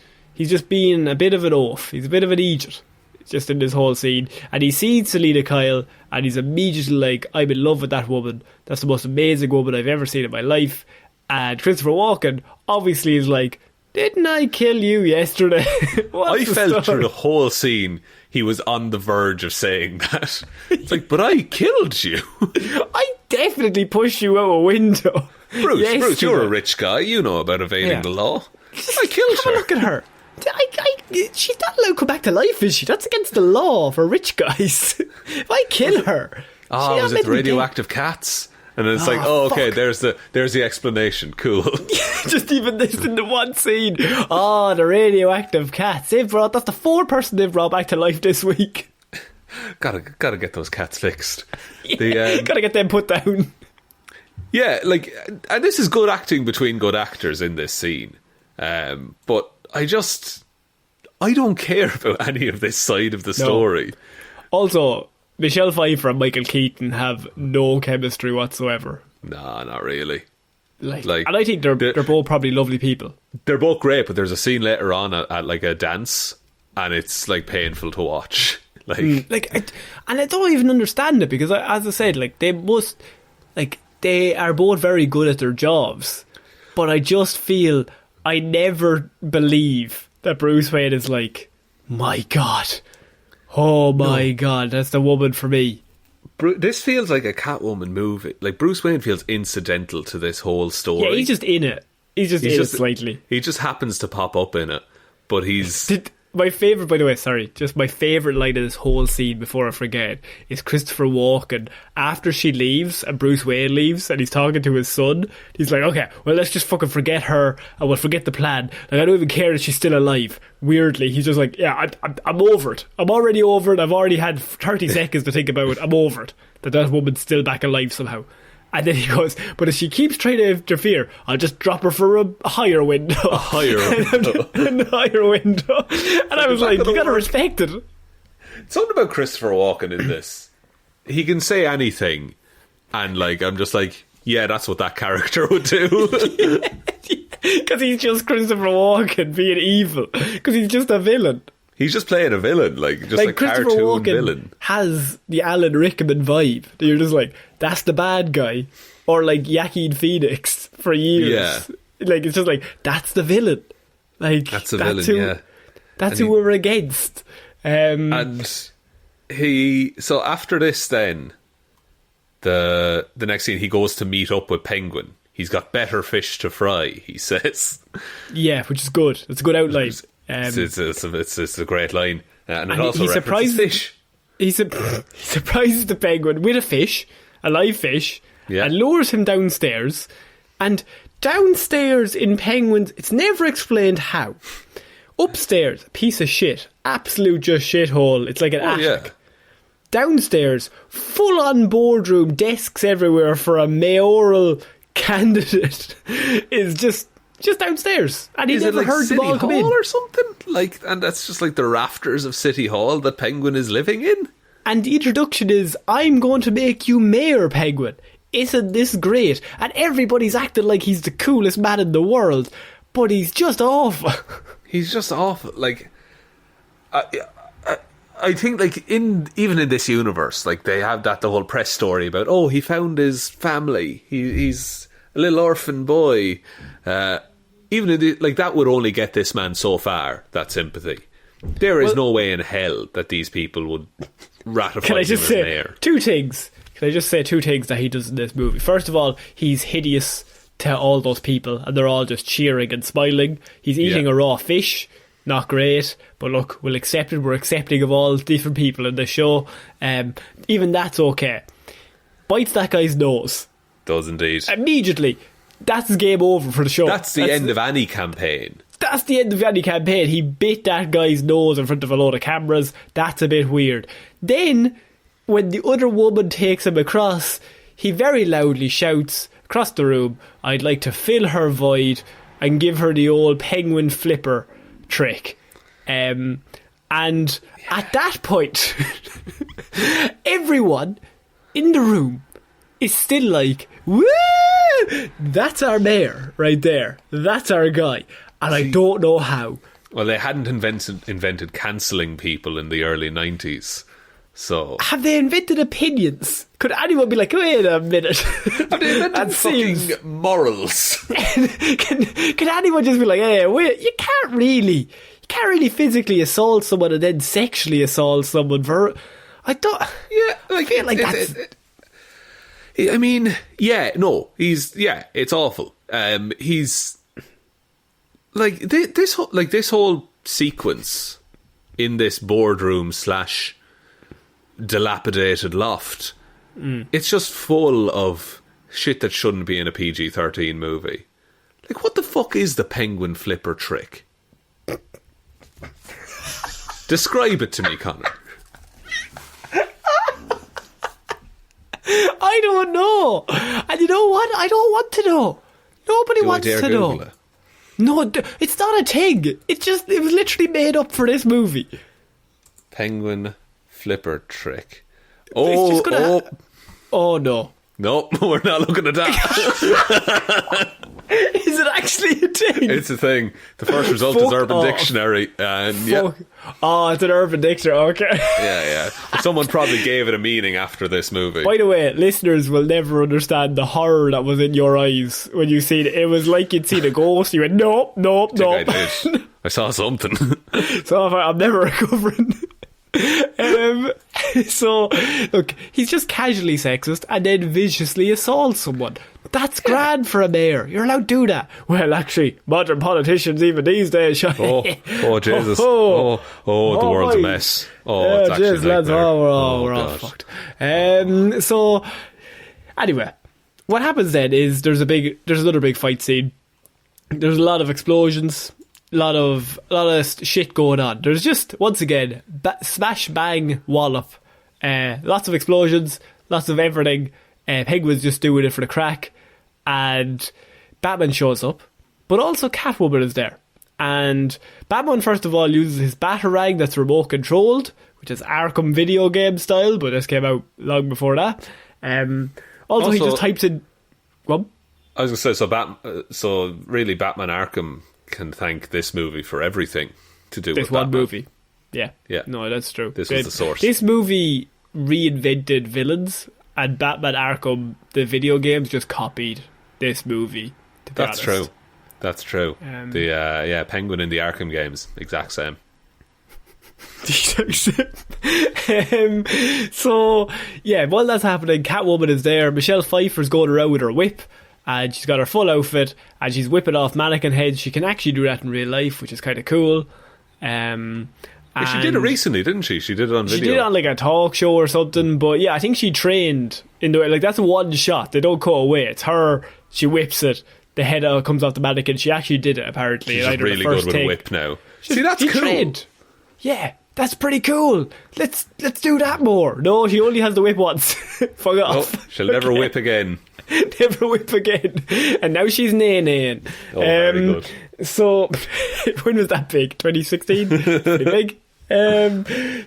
being a bit of an oaf. He's a bit of an idiot. Just in this whole scene, and he sees Selina Kyle, and he's immediately like, I'm in love with that woman. That's the most amazing woman I've ever seen in my life. And Christopher Walken obviously is like, Didn't I kill you yesterday? I felt through the whole scene he was on the verge of saying that. It's like, but I killed you. I definitely pushed you out a window. Bruce, you're a rich guy. You know about evading the law. I killed her. Look at her. She's not allowed to come back to life, is she? That's against the law for rich guys. If I kill her... was it the radioactive cats? And then it's okay, there's the explanation. Cool. Just even this in the one scene. The radioactive cats. That's the fourth person they've brought back to life this week. Gotta get those cats fixed. Gotta get them put down. Yeah, and this is good acting between good actors in this scene. But I don't care about any of this side of the story. Also, Michelle Pfeiffer and Michael Keaton have no chemistry whatsoever. Nah, not really. And I think they're both probably lovely people. They're both great, but there's a scene later on at a dance, and it's painful to watch. And I don't even understand it because, as I said, they are both very good at their jobs, but I just feel I never believe that Bruce Wayne is my God. Oh my God, that's the woman for me. This feels like a Catwoman movie. Bruce Wayne feels incidental to this whole story. Yeah, he's just in it. He's just in it slightly. He just happens to pop up in it, but he's... My favourite, by the way, just my favourite line of this whole scene, before I forget, is Christopher Walken, after she leaves and Bruce Wayne leaves and he's talking to his son. He's like, okay, well, let's just fucking forget her and we'll forget the plan. I don't even care that she's still alive. Weirdly, he's just like, yeah, I'm over it. I'm already over it. I've already had 30 seconds to think about it. I'm over it. That woman's still back alive somehow. And then he goes, but if she keeps trying to interfere, I'll just drop her for a higher window. A higher window. A higher window. And I was like, you gotta respect it. Something about Christopher Walken in this. He can say anything, and I'm just like, yeah, that's what that character would do. Because he's just Christopher Walken being evil. Because he's just a villain. He's just playing a villain, just a cartoon Walken villain. Has the Alan Rickman vibe. You're just like, that's the bad guy. Or Joaquin Phoenix for years. Yeah. It's just that's the villain. That's the villain, yeah. That's who we're against. And so after this then, the next scene, he goes to meet up with Penguin. He's got better fish to fry, he says. Yeah, which is good. It's a good outline. It's a great line, and it also references fish. He surprises the Penguin with a live fish, and lowers him downstairs. And downstairs in Penguins, it's never explained how. Upstairs, piece of shit, absolute just shithole. It's like an attic. Yeah. Downstairs, full-on boardroom, desks everywhere for a mayoral candidate. Is just downstairs, and he never heard them all come in or something. And that's just the rafters of City Hall that Penguin is living in. And the introduction is, I'm going to make you mayor, Penguin. Isn't this great? And everybody's acting like he's the coolest man in the world, but he's just awful. He's just awful. I think even in this universe, they have the whole press story about, he found his family. He's a little orphan boy. Even in that would only get this man so far, that sympathy. There is no way in hell that these people would ratify him as mayor. Two things? Can I just say two things that he does in this movie? First of all, he's hideous to all those people, and they're all just cheering and smiling. He's eating a raw fish. Not great, but look, we'll accept it. We're accepting of all different people in the show. Even that's okay. Bites that guy's nose. Does indeed. Immediately. That's game over for the show. That's the end of any campaign. That's the end of any campaign. He bit that guy's nose in front of a load of cameras. That's a bit weird. Then, when the other woman takes him across, he very loudly shouts across the room, I'd like to fill her void and give her the old penguin flipper trick. And at that point, everyone in the room is still like, woo! That's our mayor right there. That's our guy. And I don't know how. Well, they hadn't invented cancelling people in the early 90s. So have they invented opinions? Could anyone be like, wait a minute? Have they invented fucking morals? Can anyone just be like, hey, wait, you can't really physically assault someone and then sexually assault someone for... I don't... Yeah, I feel like that's... I mean, yeah, no, it's awful. He's... Like, this whole sequence in this boardroom / dilapidated loft, it's just full of shit that shouldn't be in a PG-13 movie. Like, what the fuck is the penguin flipper trick? Describe it to me, Conor. I don't know. And you know what? I don't want to know. Nobody wants to know. It? No, it's not a thing. It was literally made up for this movie. Penguin flipper trick. Oh no. No, we're not looking at that. Is it actually a thing? It's a thing. The first result is Urban Dictionary. And yeah. Oh, it's an Urban Dictionary, okay. Yeah. Someone probably gave it a meaning after this movie. By the way, listeners will never understand the horror that was in your eyes when you seen it. It was like you'd seen a ghost. You went, nope. I did. I saw something. So I'm never recovering. So look, he's just casually sexist and then viciously assaults someone. That's grand for a mayor. You're allowed to do that. Well, actually, modern politicians even these days. Oh Jesus! Oh, the world's a mess. Oh, it's actually lads, we're all fucked. So anyway, what happens then is there's another big fight scene. There's a lot of explosions. A lot of shit going on. There's just, once again, smash, bang, wallop. Lots of explosions, lots of everything. Penguin's just doing it for the crack. And Batman shows up. But also Catwoman is there. And Batman, first of all, uses his Batarang that's remote controlled, which is Arkham video game style, but this came out long before that. Also, he just types in... Well, I was going to say, so really Batman Arkham can thank this movie for everything to do with this one Batman. movie. Yeah. No, that's true. This was the source. This movie reinvented villains, and Batman Arkham, the video games, just copied this movie. That's true. The Penguin in the Arkham games, exact same. So yeah, while that's happening, Catwoman is there. Michelle Pfeiffer's going around with her whip. And she's got her full outfit, and she's whipping off mannequin heads. She can actually do that in real life, which is kind of cool. She did it recently, didn't she? She did it on video. She did it on like a talk show or something. But yeah, I think she trained in the way. Like, that's one shot. They don't cut away. It's her. She whips it. The head comes off the mannequin. She actually did it, apparently. She's really good with a whip now. See, that's cool. Trained. Yeah, that's pretty cool. Let's do that more. No, she only has the whip once. Fuck off. Oh, she'll never whip again. Never whip again. And now she's nay-naying. Oh, very good. So, when was that big? 2016? Pretty big.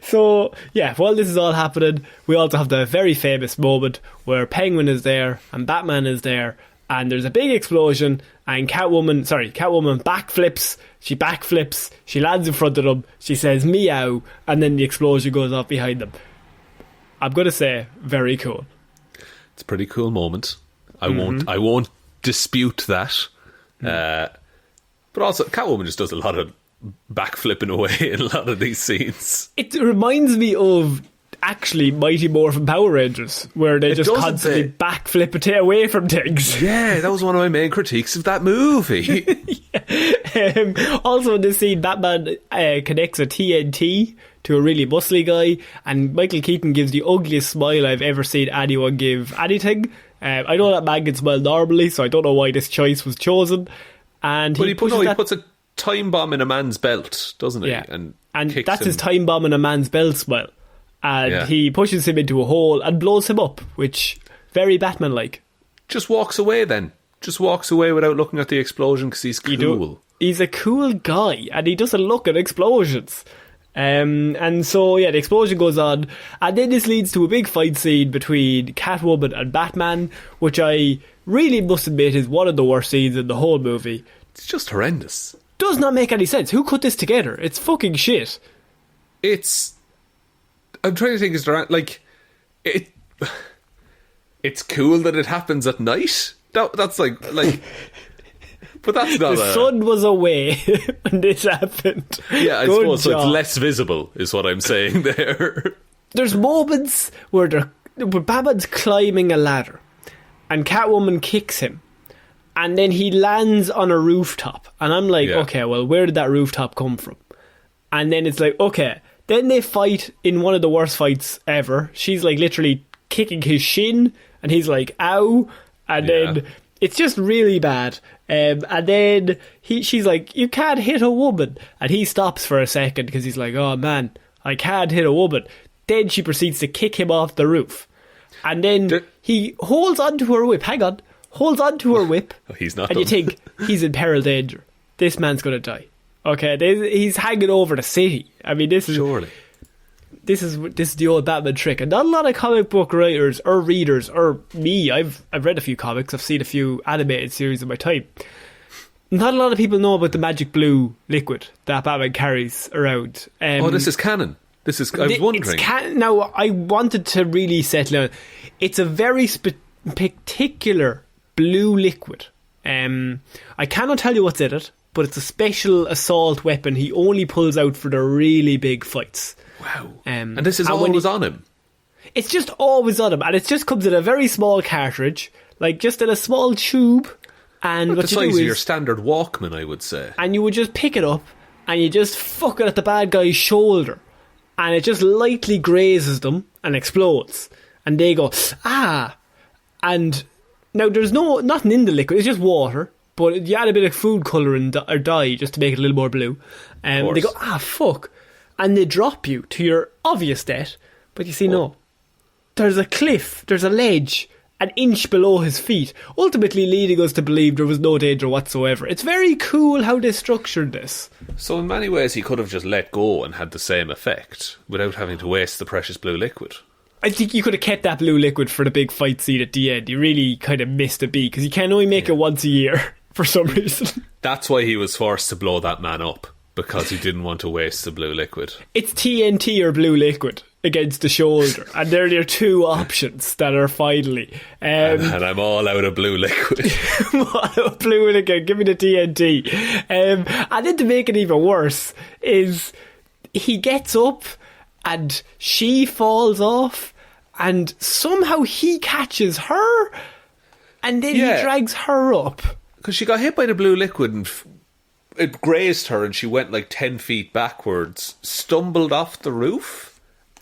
So, yeah, while this is all happening, we also have the very famous moment where Penguin is there and Batman is there, and there's a big explosion, and Catwoman backflips. She backflips. She lands in front of them. She says, meow, and then the explosion goes off behind them. I'm going to say, very cool. It's a pretty cool moment. I won't dispute that. But also, Catwoman just does a lot of backflipping away in a lot of these scenes. It reminds me of actually Mighty Morphin Power Rangers, where they just constantly backflip away from things. Yeah, that was one of my main critiques of that movie. Also in this scene, Batman connects a TNT to a really muscly guy, and Michael Keaton gives the ugliest smile I've ever seen anyone give anything. I know that man can smile normally, so I don't know why this choice was chosen. And he puts a time bomb in a man's belt, doesn't he? Yeah. And that's his time bomb in a man's belt smile. And he pushes him into a hole and blows him up, which very Batman-like. Just walks away then. Just walks away without looking at the explosion because he's cool. He's a cool guy, and he doesn't look at explosions. And so, yeah, the explosion goes on, and then this leads to a big fight scene between Catwoman and Batman, which I really must admit is one of the worst scenes in the whole movie. It's just horrendous. Does not make any sense. Who cut this together? It's fucking shit. It's... I'm trying to think, is there, like, it's cool that it happens at night. That's like, but that's not the sun was away when this happened. Yeah, I suppose so. It's less visible, is what I'm saying there. There's moments where Batman's climbing a ladder, and Catwoman kicks him, and then he lands on a rooftop, and I'm like, okay, well, where did that rooftop come from? And then it's like, okay, then they fight in one of the worst fights ever. She's like literally kicking his shin, and he's like, ow, and then it's just really bad. And then she's like, you can't hit a woman, and he stops for a second because he's like, oh man, I can't hit a woman. Then she proceeds to kick him off the roof, and then he holds onto her whip. Holds onto her whip. He's not. And you think he's in peril danger. This man's going to die. Okay, he's hanging over the city. I mean, this is the old Batman trick, and not a lot of comic book writers or readers or me. I've read a few comics. I've seen a few animated series in my time. Not a lot of people know about the magic blue liquid that Batman carries around. This is canon. I was wondering. Now, I wanted to really settle down. It's a very particular blue liquid. I cannot tell you what's in it, but it's a special assault weapon he only pulls out for the really big fights. Wow. And this is always on him? It's just always on him, and it just comes in a very small cartridge, like just in a small tube. And what the size of your standard Walkman, I would say. And you would just pick it up, and you just fuck it at the bad guy's shoulder, and it just lightly grazes them and explodes. And they go, ah! And now there's nothing in the liquid, it's just water, but you add a bit of food colouring or dye just to make it a little more blue. And they go, ah, fuck. And they drop you to your obvious death. But you see, no. There's a cliff, there's a ledge, an inch below his feet, ultimately leading us to believe there was no danger whatsoever. It's very cool how they structured this. So in many ways he could have just let go and had the same effect without having to waste the precious blue liquid. I think you could have kept that blue liquid for the big fight scene at the end. You really kind of missed a beat, because you can only make it once a year for some reason. That's why he was forced to blow that man up, because he didn't want to waste the blue liquid. It's TNT or blue liquid against the shoulder, and they're your two options that are finally. And I'm all out of blue liquid. I'm all out of blue liquid, give me the TNT. And then to make it even worse is he gets up and she falls off, and somehow he catches her, and then he drags her up. Because she got hit by the blue liquid and it grazed her, and she went like 10 feet backwards, stumbled off the roof,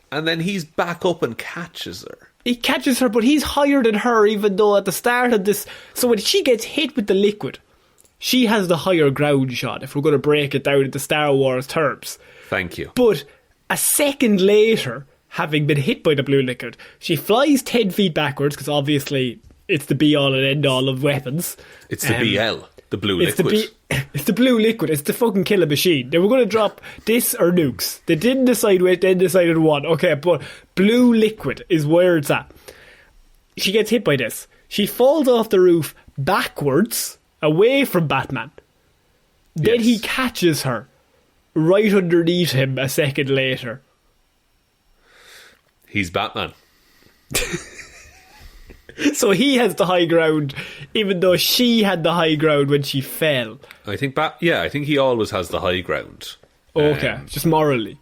and then he's back up and catches her. He catches her, but he's higher than her, even though at the start of this... So when she gets hit with the liquid, she has the higher ground shot, if we're going to break it down into Star Wars terms. Thank you. But a second later, having been hit by the blue liquid, she flies 10 feet backwards, because obviously it's the be-all and end-all of weapons. It's the BL, the blue liquid. It's the blue liquid. It's the fucking killer machine. They were going to drop this or nukes. They didn't decide which, then decided one. Okay, but blue liquid is where it's at. She gets hit by this. She falls off the roof backwards, away from Batman. Then he catches her right underneath him a second later. He's Batman. So he has the high ground, even though she had the high ground when she fell. I think he always has the high ground. Okay, just morally.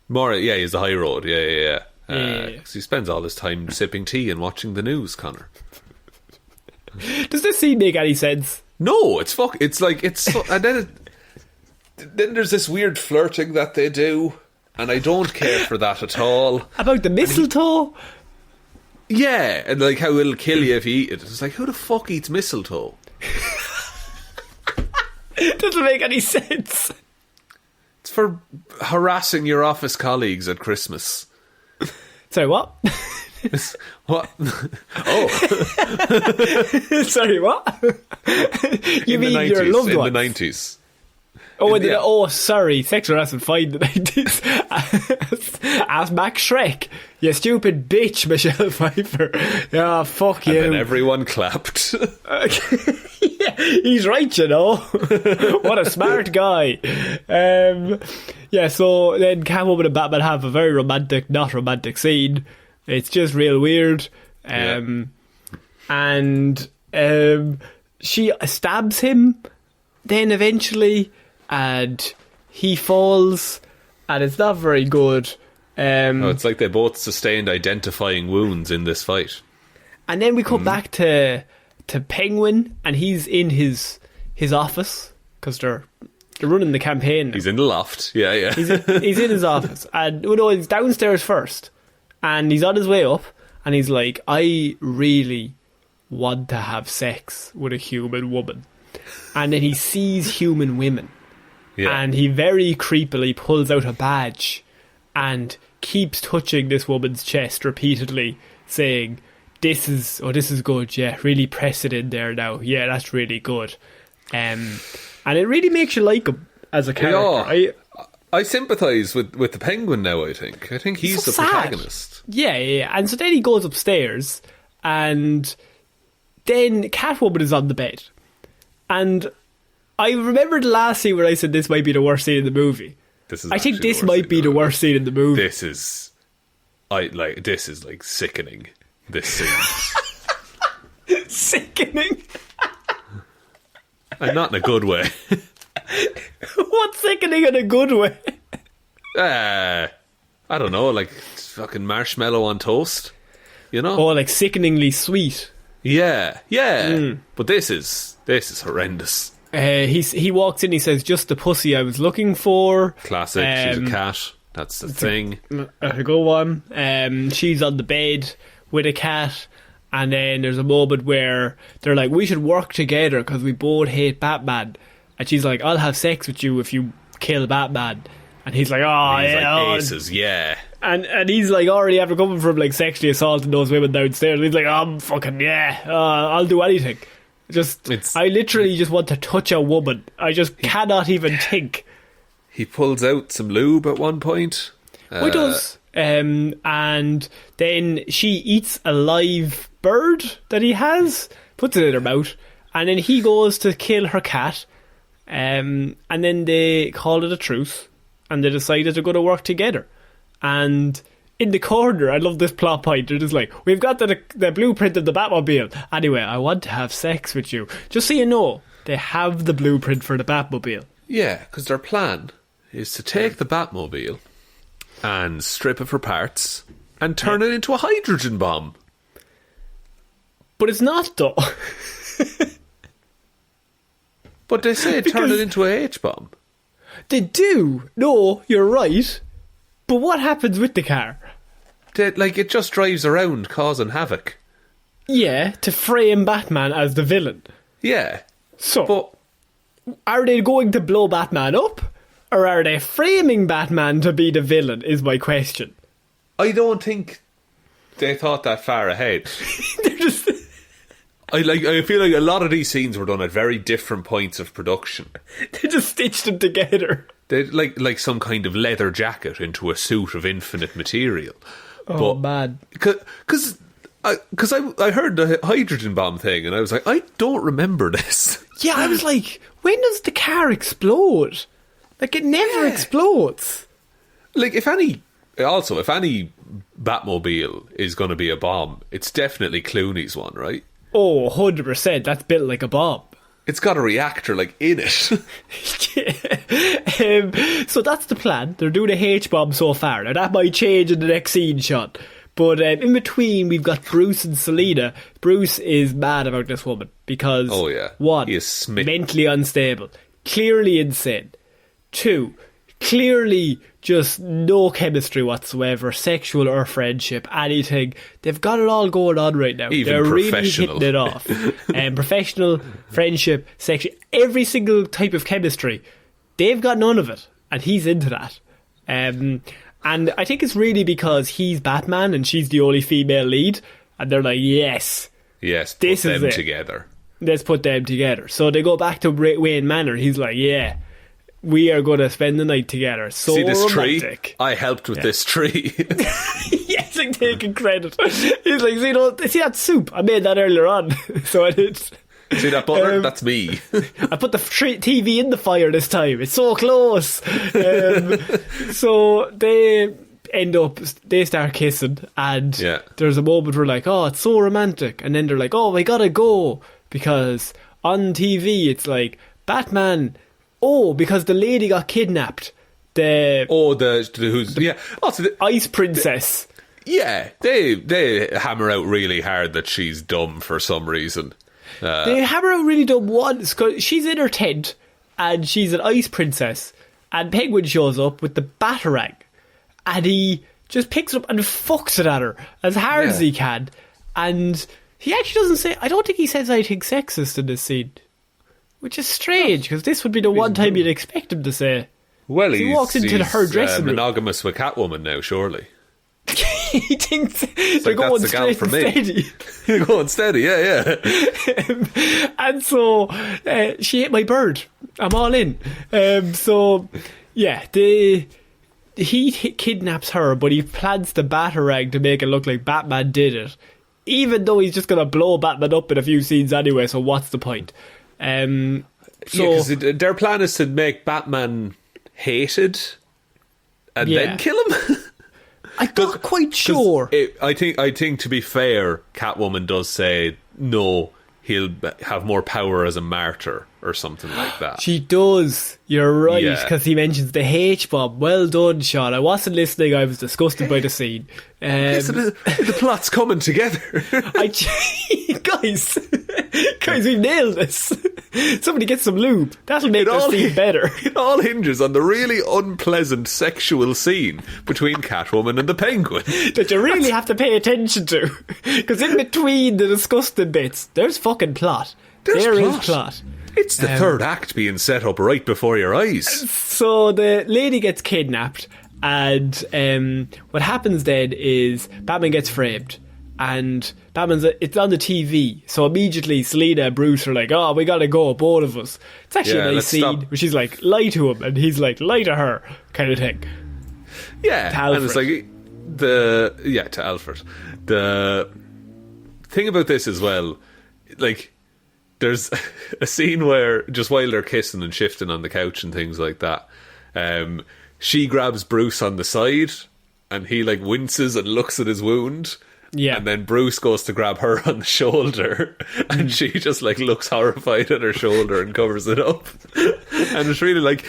Yeah, he's the high road. Yeah. 'Cause he spends all his time sipping tea and watching the news, Conor. Does this scene make any sense? No, it's and then there's this weird flirting that they do, and I don't care for that at all. About the mistletoe? Yeah, and like how it'll kill you if you eat it. It's like, who the fuck eats mistletoe? Doesn't make any sense. It's for harassing your office colleagues at Christmas. Sorry, what? What? Oh. Sorry, what? You mean your loved ones? In the 90s. Oh, sorry, sex harassment fine in the 90s. Ask Max Shrek. You stupid bitch, Michelle Pfeiffer. Yeah, fuck you. And then everyone clapped. Yeah, he's right, you know. What a smart guy. Yeah, so then Catwoman and Batman have a very romantic, not romantic scene. It's just real weird. And she stabs him then eventually, and he falls, and it's not very good. It's like they both sustained identifying wounds in this fight. And then we come back to Penguin, and he's in his office, because they're running the campaign now. He's in the loft. Yeah. He's in his office, and he's downstairs first, and he's on his way up, and he's like, I really want to have sex with a human woman. And then he sees human women, and he very creepily pulls out a badge and keeps touching this woman's chest repeatedly, saying, this is good, yeah, really press it in there now, yeah, that's really good. And it really makes you like him as a character. Yeah. I sympathise with the Penguin now, I think he's the protagonist. Yeah, and so then he goes upstairs, and then Catwoman is on the bed. And I remember the last scene where I said this might be the worst scene in the movie. I think this might be the worst scene in the movie. This is like sickening. This scene. Sickening. And not in a good way. What's sickening in a good way? I don't know, like fucking marshmallow on toast, you know? Oh, like sickeningly sweet. Yeah. But this is horrendous. He walks in, he says, just the pussy I was looking for. Classic, she's a cat. That's the thing. A good one. She's on the bed with a cat, and then there's a moment where they're like, we should work together because we both hate Batman. And she's like, I'll have sex with you if you kill Batman. And he's like, aces, yeah. And he's like, already after coming from like sexually assaulting those women downstairs, he's like, I'll do anything. I literally just want to touch a woman. I just cannot even think. He pulls out some lube at one point. He does. And then she eats a live bird that he has, puts it in her mouth, and then he goes to kill her cat. And then they call it a truce, and they decided they're going to work together. And in the corner, I love this plot point, they're just like, we've got the blueprint of the Batmobile. Anyway, I want to have sex with you. Just so you know, they have the blueprint for the Batmobile. Yeah, because their plan is to take the Batmobile and strip it for parts and turn it into a hydrogen bomb. But it's not, though. But they say turn it into a H-bomb. They do. No, you're right. But what happens with the car? It just drives around causing havoc. Yeah, to frame Batman as the villain. Yeah. So, are they going to blow Batman up? Or are they framing Batman to be the villain, is my question. I don't think they thought that far ahead. They're just... I feel like a lot of these scenes were done at very different points of production. They just stitched them together. They like some kind of leather jacket into a suit of infinite material. Oh, man. Because I heard the hydrogen bomb thing, and I was like, I don't remember this. Yeah, I was like, when does the car explode? Like, it never explodes. Like, if any Batmobile is going to be a bomb, it's definitely Clooney's one, right? Oh, 100%. That's built like a bomb. It's got a reactor, like, in it. So that's the plan. They're doing a H-bomb so far. Now, that might change in the next scene shot. But in between, we've got Bruce and Selina. Bruce is mad about this woman because, one, he is smitten. Mentally unstable. Clearly insane. Two, clearly just no chemistry whatsoever, sexual or friendship, anything. They've got it all going on right now. Even they're really hitting it off. Professional, friendship, sexual, every single type of chemistry. They've got none of it, and he's into that. And I think it's really because he's Batman and she's the only female lead, and they're like, yes, this put them together. Let's put them together. So they go back to Wayne Manor. He's like, yeah, we are going to spend the night together. So see this romantic. Tree? I helped with this tree. Yes, like taking credit. He's like, see that soup? I made that earlier on. So I did. See that butter? That's me. I put the TV in the fire this time. It's so close. So they start kissing, and there's a moment where like, oh, it's so romantic, and then they're like, oh, we gotta go, because on TV it's like Batman, because the lady got kidnapped, the Ice Princess. Yeah, they hammer out really hard that she's dumb for some reason. They hammer out really dumb once, because she's in her tent and she's an Ice Princess, and Penguin shows up with the Batarang, and he just picks it up and fucks it at her as hard as he can. And he actually doesn't say... I don't think he says anything sexist in this scene, which is strange, because this would be the one time you'd expect him to say. Well, he walks into her dressing room. Monogamous with Catwoman now, surely. He thinks they're going straight and steady. They're going steady, yeah. And so she ate my bird. I'm all in. He kidnaps her, but he plants the Batarang to make it look like Batman did it, even though he's just going to blow Batman up in a few scenes anyway, so what's the point? Because their plan is to make Batman hated and then kill him. I'm not quite sure. I think to be fair, Catwoman does say no, he'll have more power as a martyr or something like that. She does. You're right, because he mentions the H-bomb. Well done, Shaun. I wasn't listening. I was disgusted by the scene. The plot's coming together. Guys, we've nailed this. Somebody get some lube. That'll make the scene better. It all hinges on the really unpleasant sexual scene between Catwoman and the Penguin that you really have to pay attention to, because in between the disgusting bits, there's fucking plot. There is plot. It's the third act being set up right before your eyes. So the lady gets kidnapped, and what happens then is Batman gets framed, and it's on the TV, so immediately Selina and Bruce are like, oh, we gotta go, both of us. It's actually a nice scene where she's like, lie to him, and he's like, lie to her, kind of thing. Yeah, and it's like to Alfred. The thing about this as well, like, there's a scene where just while they're kissing and shifting on the couch and things like that, she grabs Bruce on the side, and he like winces and looks at his wound. Yeah. And then Bruce goes to grab her on the shoulder, and she just like looks horrified at her shoulder and covers it up. And it's really like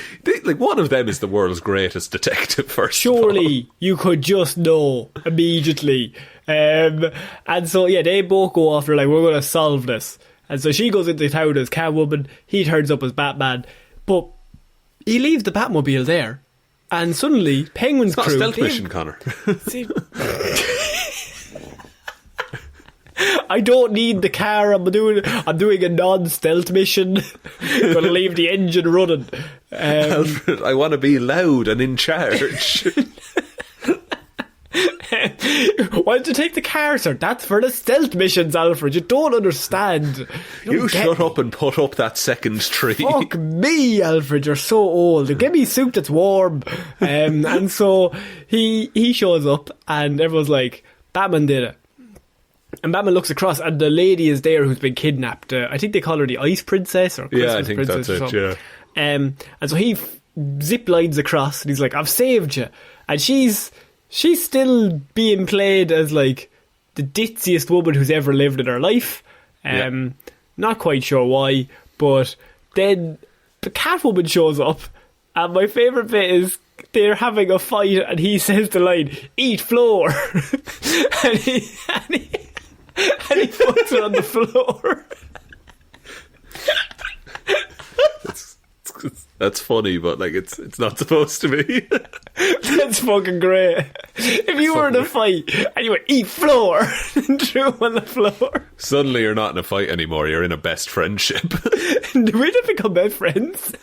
one of them is the world's greatest detective. Surely you could just know immediately. And so they both go off. They're like, we're going to solve this. And so she goes into town as Catwoman. He turns up as Batman, but he leaves the Batmobile there. And suddenly, Penguin's crew... It's not a stealth mission, Conor. I don't need the car. I'm doing a non-stealth mission. I'm going to leave the engine running. Alfred, I want to be loud and in charge. Why don't you take the car, sir? That's for the stealth missions, Alfred. You don't understand. You shut up and put up that second tree. Fuck me, Alfred. You're so old. Give me a suit that's warm. And so he shows up, and everyone's like, Batman did it. And Batman looks across, and the lady is there who's been kidnapped. I think they call her the Ice Princess or Christmas Princess or something. Yeah. And so he zip lines across, and he's like, I've saved you. And she's still being played as like the ditziest woman who's ever lived in her life. Not quite sure why, but then the Catwoman shows up, and my favourite bit is they're having a fight, and he says the line, "Eat floor," and he puts it on the floor. That's funny, but like it's not supposed to be. That's fucking great. If you were in a fight and you went, "Eat floor," and threw him on the floor, suddenly you're not in a fight anymore. You're in a best friendship. We did become best friends.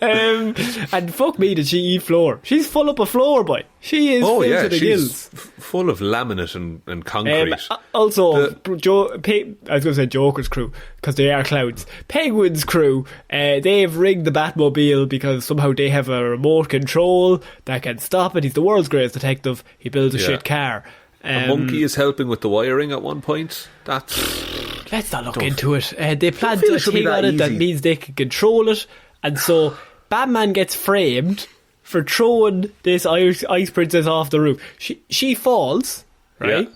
And fuck me, did she eat floor? She's full up of floor, boy. She is full to the gills. Full of laminate and concrete. Also, I was going to say Joker's crew, because they are clowns. Penguin's crew, they've rigged the Batmobile because somehow they have a remote control that can stop it. He's the world's greatest detective. He builds a shit car. A monkey is helping with the wiring at one point. let's not look into it. They plan feel to it should be thing that on it that easy. means they can control it, and so Batman gets framed for throwing this ice princess off the roof. She falls, right? Yeah.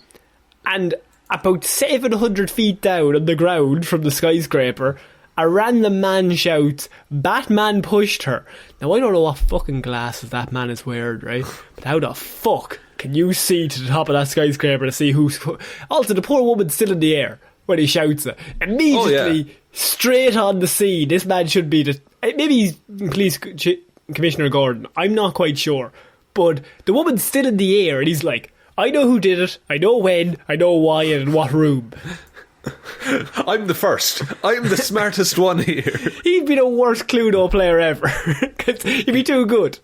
And about 700 feet down on the ground from the skyscraper, a random man shouts, "Batman pushed her." Now, I don't know what fucking glasses that man is wearing, right? But how the fuck can you see to the top of that skyscraper to see who's... Also, the poor woman's still in the air when he shouts it. Immediately, straight on the scene, this man should be the... Maybe he's Police Commissioner Gordon. I'm not quite sure. But the woman's still in the air and he's like, I know who did it, I know when, I know why and in what room. I'm the first. I'm the smartest one here. He'd be the worst Cluedo player ever. 'Cause he'd be too good.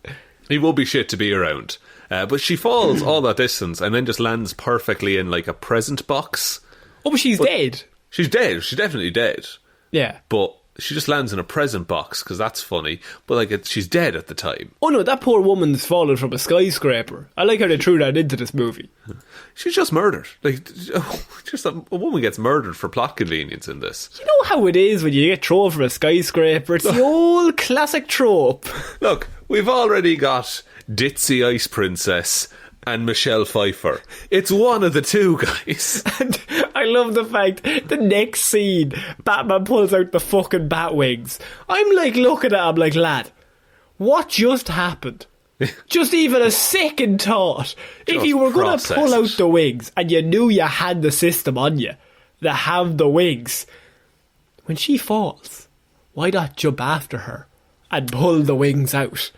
He will be shit to be around. But she falls all that distance and then just lands perfectly in like a present box. Oh, but she's dead. She's dead. She's definitely dead. Yeah. But she just lands in a present box because that's funny. But like, she's dead at the time. Oh no, that poor woman's fallen from a skyscraper. I like how they threw that into this movie. She's just murdered. Like, just a woman gets murdered for plot convenience in this. You know how it is when you get thrown from a skyscraper? It's the old classic trope. Look, we've already got Ditzy Ice Princess and Michelle Pfeiffer. It's one of the two, guys. And I love the fact the next scene, Batman pulls out the fucking bat wings. I'm like looking at him like, lad, what just happened? Just even a second thought. If Just you were going to process pull out it. the wings and you knew you had the system on you that have the wings, when she falls, why not jump after her and pull the wings out?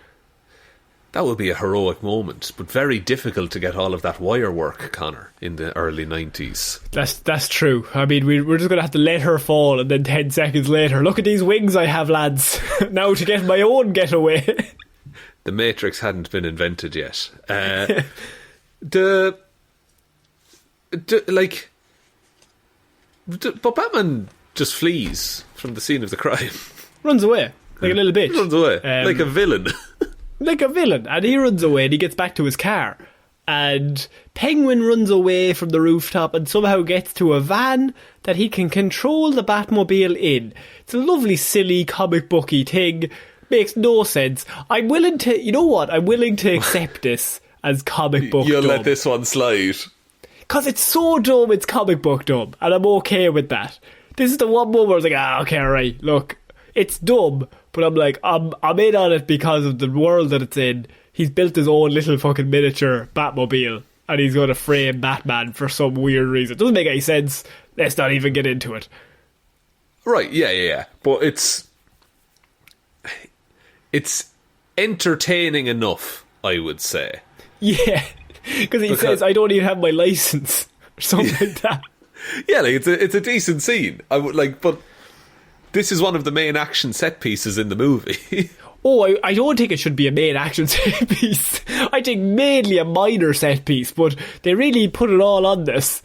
That would be a heroic moment, but very difficult to get all of that wire work, Conor, in the early 90s. That's true. I mean, we're just going to have to let her fall and then 10 seconds later, look at these wings I have, lads. Now to get my own getaway. The Matrix hadn't been invented yet. But Batman just flees from the scene of the crime. Runs away like a little bitch. Runs away like a villain. Like a villain. And he runs away and he gets back to his car. And Penguin runs away from the rooftop and somehow gets to a van that he can control the Batmobile in. It's a lovely, silly, comic booky thing. Makes no sense. I'm willing to... You know what? I'm willing to accept this as comic book You'll dumb. let this one slide. Because it's so dumb, it's comic book dumb. And I'm okay with that. This is the one moment where I was like, okay, right, look. It's dumb, but I'm like, I'm in on it because of the world that it's in. He's built his own little fucking miniature Batmobile, and he's going to frame Batman for some weird reason. It doesn't make any sense. Let's not even get into it. Right, yeah. But it's entertaining enough, I would say. Yeah, because he says, I don't even have my license, or something like that. Yeah, like it's a decent scene. I would like, but this is one of the main action set pieces in the movie. Oh, I don't think it should be a main action set piece. I think mainly a minor set piece, but they really put it all on this.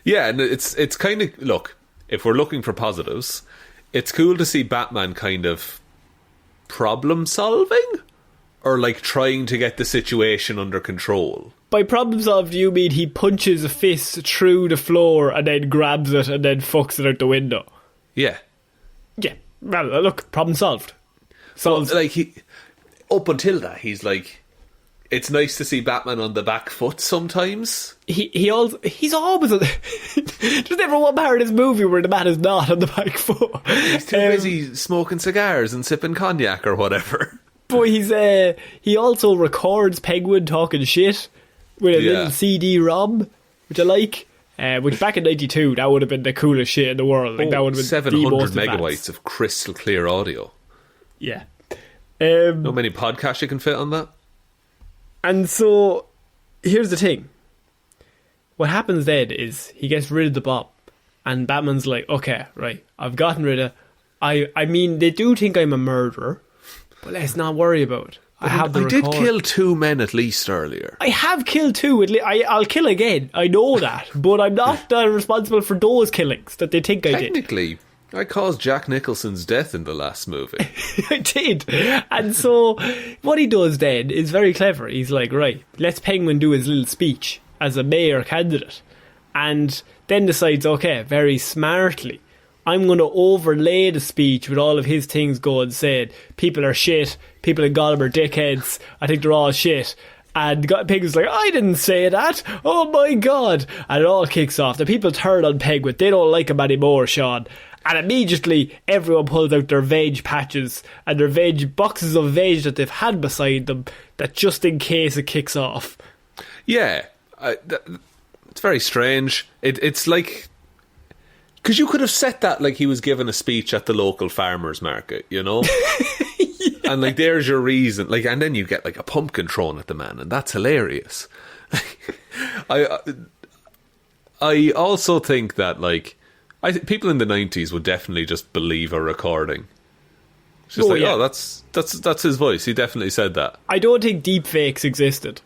Yeah, and it's kind of, look, if we're looking for positives, it's cool to see Batman kind of problem solving or like trying to get the situation under control. By problem solved, you mean he punches a fist through the floor and then grabs it and then fucks it out the window? Yeah. Yeah. Well, look, problem solved. Well, like, he, up until that, he's like, it's nice to see Batman on the back foot sometimes. He's always on there's never one part of this movie where the man is not on the back foot. He's too busy smoking cigars and sipping cognac or whatever. But he also records Penguin talking shit with a little CD-ROM, which I like. Which back in 92, that would have been the coolest shit in the world. Like, that would have been 700 the most megabytes advanced. of crystal clear audio. Yeah. How many podcasts you can fit on that? And so, here's the thing. What happens then is he gets rid of the bomb. And Batman's like, okay, right, I've gotten rid of... I mean, they do think I'm a murderer, but let's not worry about it. I did kill 2 men at least earlier. I have killed 2. I'll kill again. I know that. But I'm not responsible for those killings that they think I did. Technically, I caused Jack Nicholson's death in the last movie. I did. And so what he does then is very clever. He's like, right, let's Penguin do his little speech as a mayor candidate. And then decides, okay, very smartly, I'm going to overlay the speech with all of his things going said. People are shit. People in Gotham are dickheads. I think they're all shit. And Penguin's like, I didn't say that. Oh my God. And it all kicks off. The people turn on Penguin. They don't like him anymore, Shaun. And immediately everyone pulls out their veg patches and their boxes of veg that they've had beside them, that just in case it kicks off. Yeah. It's very strange. It's like... Because you could have set that like he was giving a speech at the local farmer's market, you know? Yeah. And like, there's your reason. Like, and then you get like a pumpkin thrown at the man, and that's hilarious. I also think that like, people in the 90s would definitely just believe a recording. It's just that's his voice. He definitely said that. I don't think deepfakes existed.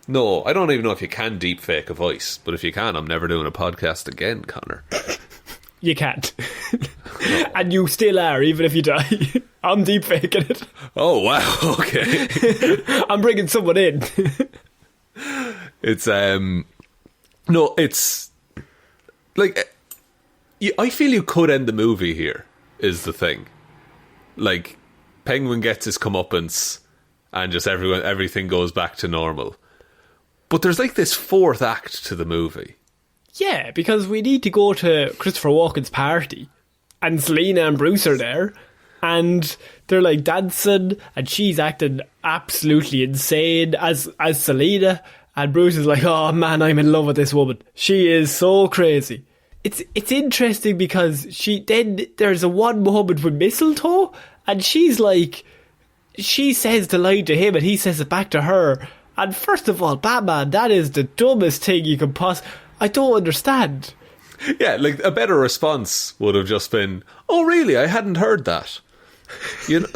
No, I don't even know if you can deepfake a voice, but if you can, I'm never doing a podcast again, Conor. You can't. And you still are, even if you die. I'm deep faking it. Oh, wow, okay. I'm bringing someone in. It's, no, it's, like, I feel you could end the movie here, is the thing. Like, Penguin gets his comeuppance, and just everything goes back to normal. But there's like this fourth act to the movie. Yeah, because we need to go to Christopher Walken's party, and Selena and Bruce are there, and they're like dancing, and she's acting absolutely insane as Selena, and Bruce is like, oh man, I'm in love with this woman. She is so crazy. It's interesting because there's a one moment with Mistletoe, and she's like, she says the line to him, and he says it back to her. And first of all, Batman, that is the dumbest thing you can I don't understand. Yeah, like a better response would have just been, oh really, I hadn't heard that. You know?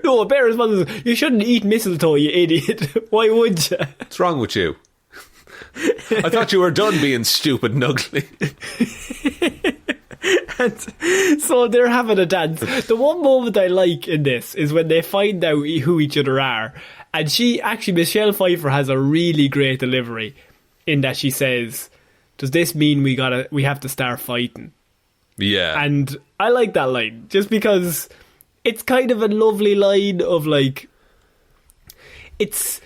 No, a better response is, you shouldn't eat mistletoe, you idiot. Why would you? What's wrong with you? I thought you were done being stupid and ugly. And so they're having a dance. The one moment I like in this is when they find out who each other are. And Michelle Pfeiffer has a really great delivery in that she says, does this mean we have to start fighting? Yeah. And I like that line just because it's kind of a lovely line of like, it's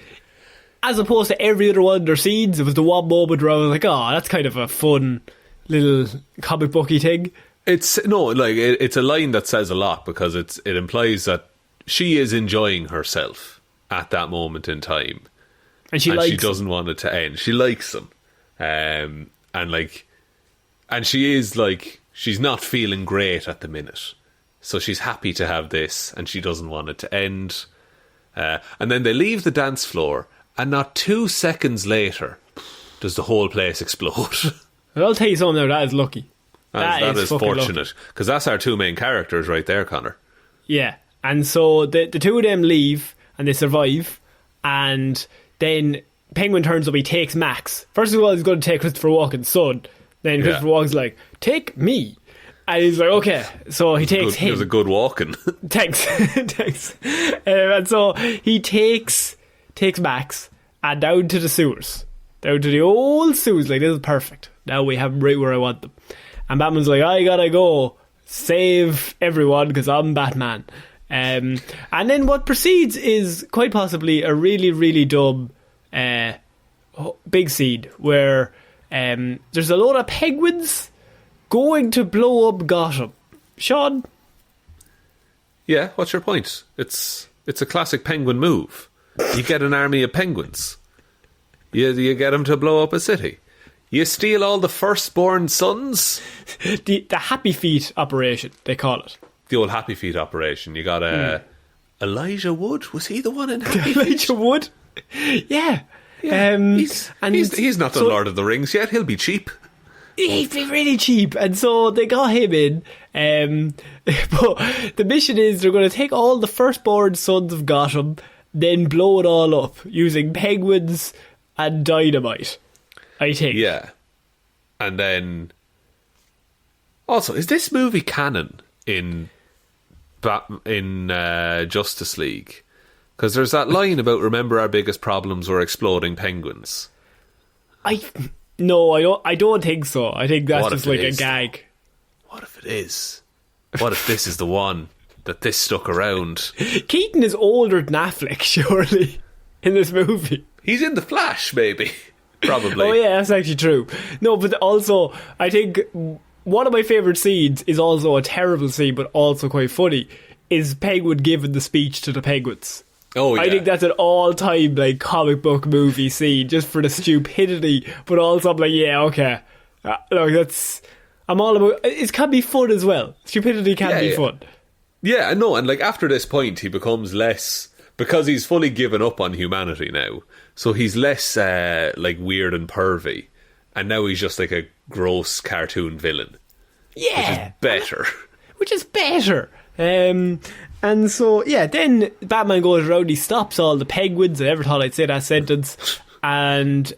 as opposed to every other one of their scenes, it was the one moment where I was like, oh, that's kind of a fun little comic booky thing. It's a line that says a lot because it implies that she is enjoying herself at that moment in time, and she doesn't want it to end. She likes him, and she is like, she's not feeling great at the minute, so she's happy to have this, and she doesn't want it to end. And then they leave the dance floor, and not 2 seconds later, does the whole place explode. I'll tell you something now, that is lucky. That is fortunate, because that's our two main characters right there, Conor. Yeah, and so the two of them leave. And they survive, and then Penguin turns up, he takes Max. First of all, he's going to take Christopher Walken's son. Then Christopher Walken's like, take me. And he's like, okay. So he takes him. It was a good walking. Thanks. Thanks. And so he takes Max and down to the sewers. Down to the old sewers. Like, this is perfect. Now we have them right where I want them. And Batman's like, I gotta go save everyone because I'm Batman. And then what proceeds is quite possibly a really, really dumb big scene where there's a load of penguins going to blow up Gotham. Shaun? Yeah, what's your point? It's a classic penguin move. You get an army of penguins. You get them to blow up a city. You steal all the firstborn sons. The Happy Feet operation, they call it. The old Happy Feet operation. You got Elijah Wood. Was he the one in Happy Feet? Elijah Wood? Yeah. He's not done Lord of the Rings yet. He'll be cheap. He'd be really cheap. And so they got him in. But the mission is they're going to take all the firstborn sons of Gotham, then blow it all up using penguins and dynamite, I think. Yeah. And then... Also, is this movie canon in Justice League? Because there's that line about, remember our biggest problems were exploding penguins. No, I don't think so. I think that's What just if it like a is, gag. What if it is? What if this is the one that this stuck around? Keaton is older than Affleck, surely, in this movie. He's in The Flash, maybe. Probably. Oh yeah, that's actually true. No, but also, I think one of my favourite scenes is also a terrible scene, but also quite funny, is Penguin giving the speech to the penguins. Oh yeah. I think that's an all-time like comic book movie scene, just for the stupidity, but also I'm like, yeah, okay. Like that's... I'm all about... It can be fun as well. Stupidity can be fun. Yeah, I know, and like after this point he becomes less... Because he's fully given up on humanity now, so he's less like weird and pervy, and now he's just like a gross cartoon villain. Yeah! Which is better. And so, yeah, then Batman goes around, he stops all the penguins. I never thought I'd say that sentence. And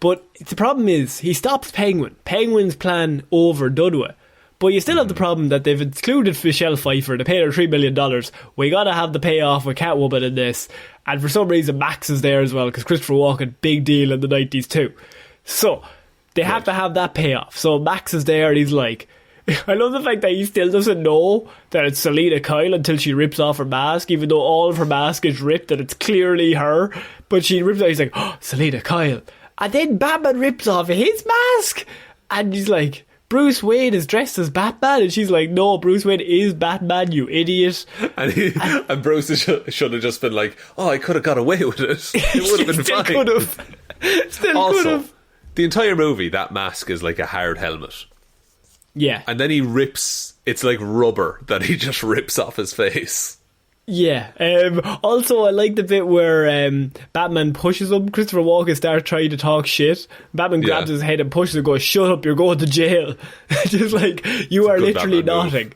but the problem is, he stops Penguin. Penguin's plan overdone with. But you still have the problem that they've excluded Michelle Pfeiffer. They paid her $3 million. We gotta have the payoff with Catwoman in this. And for some reason, Max is there as well, because Christopher Walken, big deal in the 90s too. So, they have to have that payoff. So Max is there and he's like... I love the fact that he still doesn't know that it's Selina Kyle until she rips off her mask, even though all of her mask is ripped and it's clearly her. But she rips it off, he's like, oh, Selina Kyle. And then Batman rips off his mask. And he's like, Bruce Wayne is dressed as Batman. And she's like, no, Bruce Wayne is Batman, you idiot. And Bruce should have just been like, oh, I could have got away with it. It would have been fine. Still could have. The entire movie, that mask is like a hard helmet. Yeah. And then he rips... It's like rubber that he just rips off his face. Yeah. Also, I like the bit where Batman pushes him. Christopher Walken starts trying to talk shit. Batman grabs his head and pushes him and goes, shut up, you're going to jail. Just like, you are literally nothing.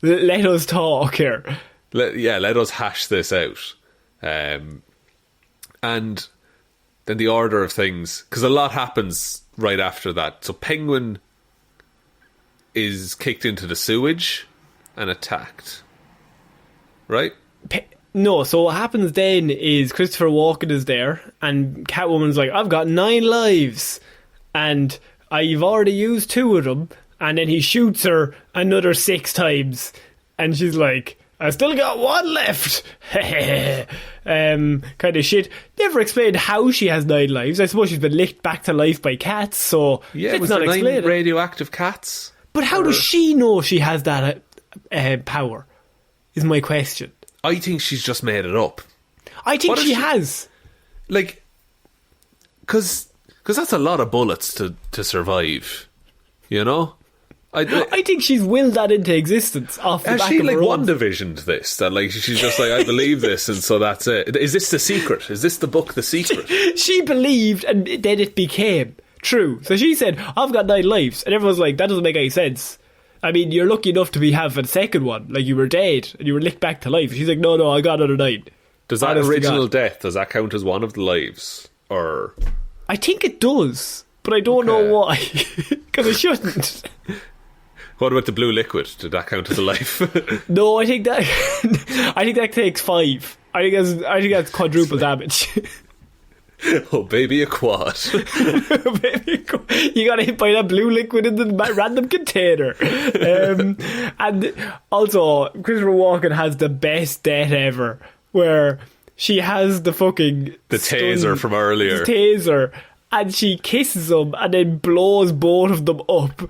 Let us talk here. Let us hash this out. And then the order of things... Because a lot happens right after that. So Penguin... is kicked into the sewage and attacked. Right? No, so what happens then is Christopher Walken is there and Catwoman's like, I've got 9 lives and I've already used 2 of them, and then he shoots her another 6 times and she's like, I still got 1 left. Kind of shit. Never explained how she has 9 lives. I suppose she's been licked back to life by cats, so yeah, let's was not there 9 explain it. radioactive cats? But how does she know she has that power, is my question. I think she's just made it up. I think she has. Like, because that's a lot of bullets to survive, you know? I think she's willed that into existence off the back of her own. Has she, like, WandaVisioned this? That, like, she's just like, I believe this, and so that's it. Is this The Secret? Is this the book The Secret? She believed, and then it became... true. So she said, I've got 9 lives. And everyone's like, that doesn't make any sense. I mean, you're lucky enough to have a second one. Like, you were dead and you were licked back to life. She's like, no, I got another 9. Does that original death, does that count as one of the lives? Or... I think it does, but I don't know why. Because it shouldn't. What about the blue liquid? Did that count as a life? No, I think that takes 5. I think that's quadruple damage. Oh, baby, a quad. You got hit by that blue liquid in the random container. And also, Christopher Walken has the best death ever, where she has the fucking... the taser from earlier. The taser, and she kisses him and then blows both of them up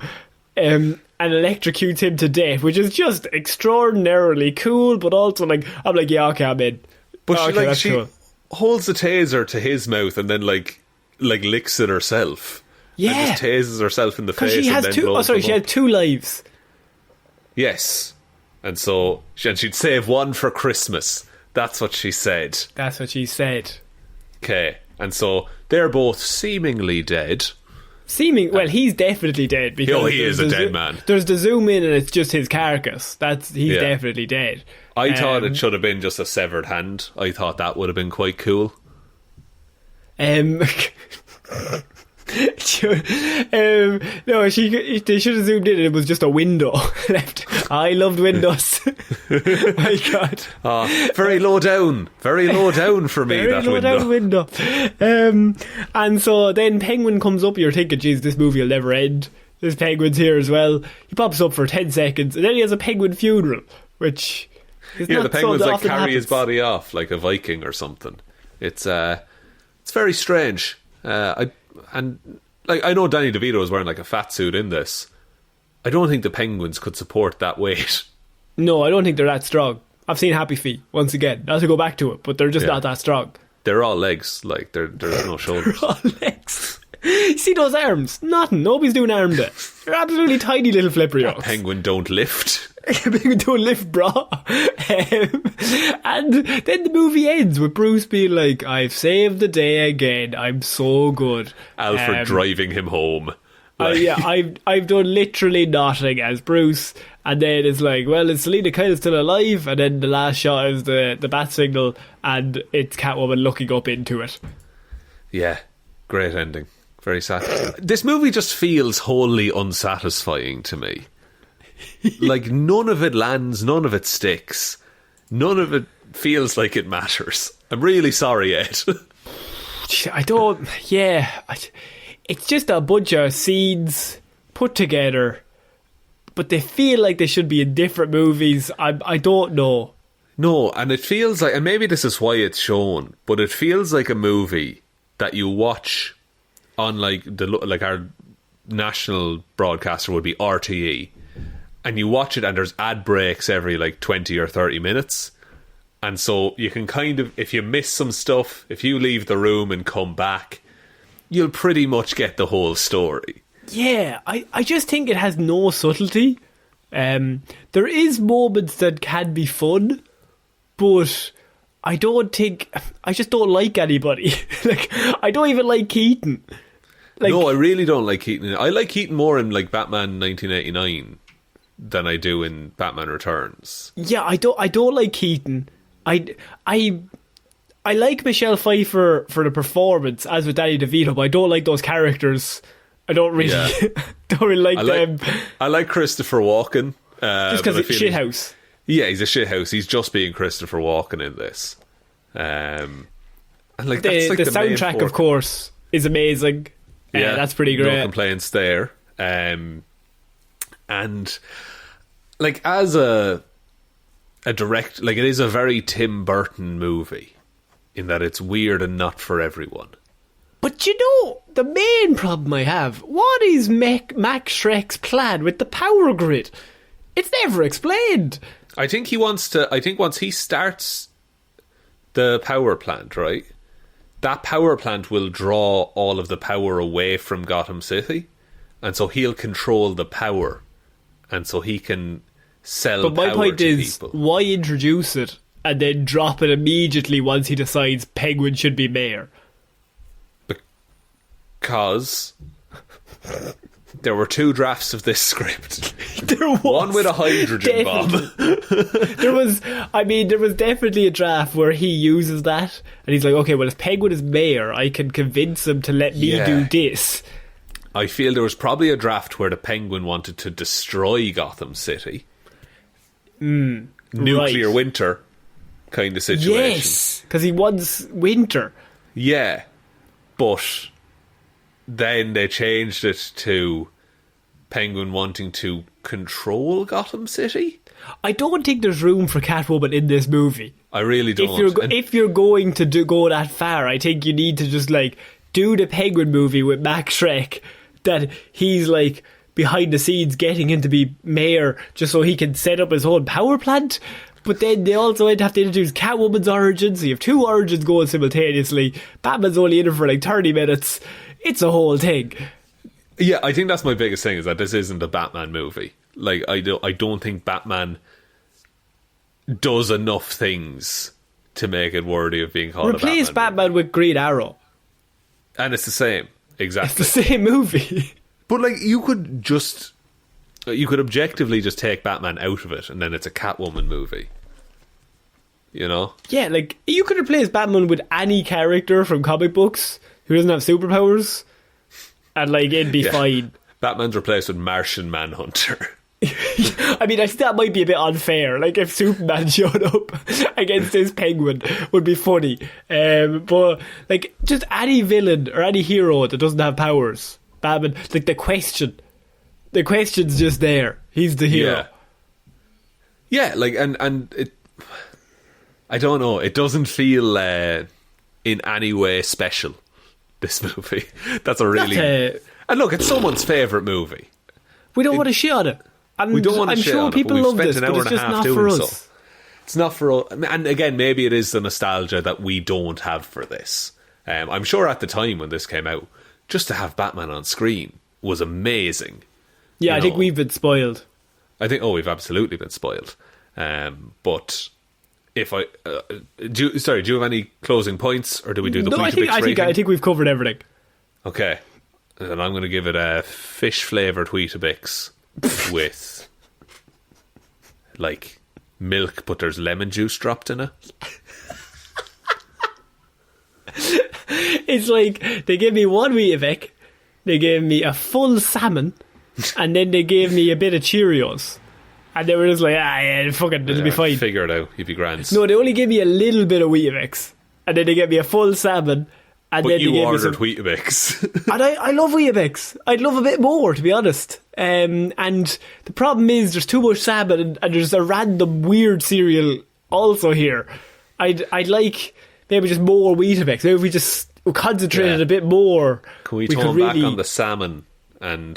and electrocutes him to death, which is just extraordinarily cool, but also, like, I'm like, yeah, okay, I'm in. But she cool. Holds the taser to his mouth and then like licks it herself. Yeah, and just tases herself in the face. She has and then she had 2 lives. Yes, and so she'd save 1 for Christmas. That's what she said. Okay, and so they're both seemingly dead. Well, he's definitely dead because he is a dead man. There's the zoom in and it's just his carcass. He's definitely dead. I thought it should have been just a severed hand. I thought that would have been quite cool. No, they should have zoomed in and it was just a window left. I loved windows. My God. Very low down for me, Very that low window. down window. And so then Penguin comes up, you're thinking, geez, this movie will never end. This Penguin's here as well. He pops up for 10 seconds and then he has a penguin funeral, which is Yeah, not the penguins so like often carry his happens. body off like a Viking or something. It's very strange. I know Danny DeVito is wearing like a fat suit in this. I don't think the penguins could support that weight. No, I don't think they're that strong. I've seen Happy Feet once again. Not to go back to it, but they're just not that strong. They're all legs, like there's no shoulders. All legs. You see those arms? Nothing. Nobody's doing arm day. They're absolutely tiny little flipper yokes. Penguin don't lift. Penguin don't lift, bra. And then the movie ends with Bruce being like, "I've saved the day again. I'm so good." Alfred driving him home. I've done literally nothing as Bruce, and then it's like, well, is Selena Kyle still alive? And then the last shot is the bat signal, and it's Catwoman looking up into it. Yeah, great ending. Very sad. This movie just feels wholly unsatisfying to me. Like, none of it lands, none of it sticks, none of it feels like it matters. I'm really sorry, Ed. It's just a bunch of scenes put together, but they feel like they should be in different movies. I don't know. No, and it feels like, and maybe this is why it's shown, but it feels like a movie that you watch on like our national broadcaster would be RTE, and you watch it and there's ad breaks every like 20 or 30 minutes, and so you can kind of, if you miss some stuff, if you leave the room and come back, you'll pretty much get the whole story. Yeah, I just think it has no subtlety. There is moments that can be fun, but I just don't like anybody. Like, I don't even like Keaton. Like, no, I really don't like Keaton. I like Keaton more in like Batman 1989 than I do in Batman Returns. Yeah, I don't like Keaton. I like Michelle Pfeiffer for the performance, as with Danny DeVito, but I don't like those characters. I don't really, don't really like them. I like Christopher Walken. Just because it's shithouse. Yeah, he's a shithouse. He's just being Christopher Walken in this. And like the that's like the soundtrack, of course, is amazing. Yeah, that's pretty great. No complaints there. And like as a direct, like it is a very Tim Burton movie in that it's weird and not for everyone. But you know, the main problem I have, what is Max Shrek's plan with the power grid? It's never explained. I think once he starts the power plant, right, that power plant will draw all of the power away from Gotham City, and so he'll control the power, and so he can sell power to people. But my point is, why introduce it and then drop it immediately once he decides Penguin should be mayor? Because there were 2 drafts of this script. There was one with a hydrogen bomb. there was definitely a draft where he uses that, and he's like, okay, well, if Penguin is mayor, I can convince him to let me do this. I feel there was probably a draft where the Penguin wanted to destroy Gotham City. Nuclear winter kind of situation. Yes, because he wants winter. Yeah, but then they changed it to Penguin wanting to control Gotham City. I don't think there's room for Catwoman in this movie. I really don't. If you're going to go that far, I think you need to just like do the Penguin movie with Max Shrek, that he's like behind the scenes getting him to be mayor just so he can set up his own power plant. But then they also have to introduce Catwoman's origins, so you have 2 origins going simultaneously. Batman's only in it for like 30 minutes. It's a whole thing. Yeah, I think that's my biggest thing, is that this isn't a Batman movie. Like, I don't think Batman does enough things to make it worthy of being called a Batman movie. Replace Batman with Green Arrow. And it's the same. Exactly. It's the same movie. But like, you could objectively just take Batman out of it and then it's a Catwoman movie. You know? Yeah, like, you could replace Batman with any character from comic books who doesn't have superpowers. and like it'd be fine. Batman's replaced with Martian Manhunter. I mean, I think that might be a bit unfair. Like, if Superman showed up against this penguin, would be funny. But like, just any villain or any hero that doesn't have powers, Batman. Like the question's just there. He's the hero. Yeah, like, and it. I don't know. It doesn't feel in any way special. This movie. That's a really. And look, it's someone's favourite movie. We don't want to shit on it. And we don't want to I'm shit sure on people it, love this, but it's just not for us. So. It's not for us. And again, maybe it is the nostalgia that we don't have for this. I'm sure at the time when this came out, just to have Batman on screen was amazing. Yeah, I think we've been spoiled. I think, we've absolutely been spoiled. But if I... do you have any closing points, or do we do the Weetabix I think we've covered everything. Okay. And I'm going to give it a fish-flavoured Weetabix with, like, milk, but there's lemon juice dropped in it. It's like, they gave me one Weetabix, they gave me a full salmon, and then they gave me a bit of Cheerios. And they were just like, fuck it, it'll be fine. Figure it out, you'd be grand. No, they only gave me a little bit of Weetabix, and then they gave me a full salmon. And but then you ordered Weetabix. And I love Weetabix. I'd love a bit more, to be honest. And the problem is there's too much salmon and there's a random weird cereal also here. I'd like maybe just more Weetabix. Maybe if we just concentrated a bit more. Can we tone back on the salmon and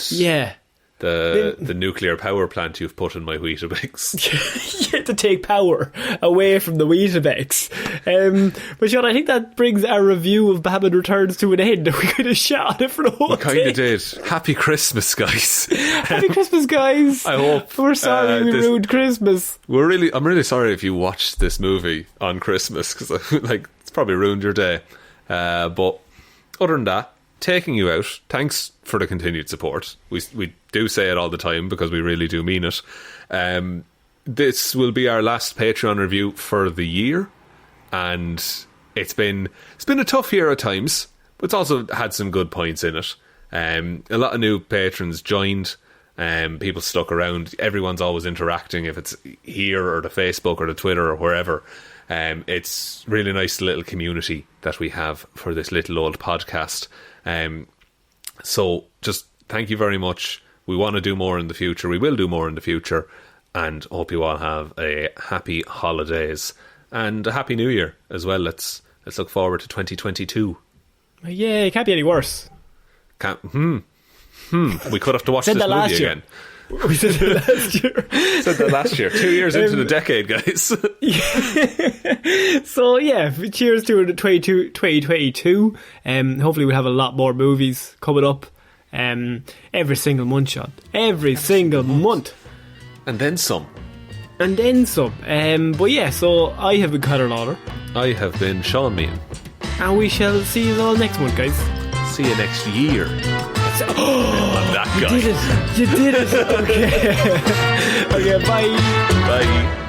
the nuclear power plant you've put in my Weetabix? You have to take power away from the Weetabix. But Shaun, I think that brings our review of Batman Returns to an end. We could have shot on it for the whole We kind day. of did. Happy Christmas, guys. Happy Christmas, guys. I hope. We're sorry we ruined Christmas. I'm really sorry if you watched this movie on Christmas, because it's probably ruined your day. But other than that, taking you out, thanks for the continued support. We do say it all the time because we really do mean it. This will be our last Patreon review for the year, and it's been a tough year at times, but it's also had some good points in it. A lot of new patrons joined, people stuck around. Everyone's always interacting, if it's here or the Facebook or the Twitter or wherever. It's really nice little community that we have for this little old podcast. So just thank you very much. We want to do more in the future. We will do more in the future, and hope you all have a happy holidays and a happy new year as well. Let's look forward to 2022. Yeah, it can't be any worse. We could have to watch this movie again. We said that last year. Said that last year. 2 years into the decade, guys. So yeah, cheers to 2022. Hopefully we'll have a lot more movies coming up. Every single month, Shaun. Every single month. And then some. But yeah, so I have been Ciara Lawler. I have been Shaun Meehan. And we shall see you all next month, guys. See you next year. I'm that guy. You did it. Okay. Okay, bye. Bye.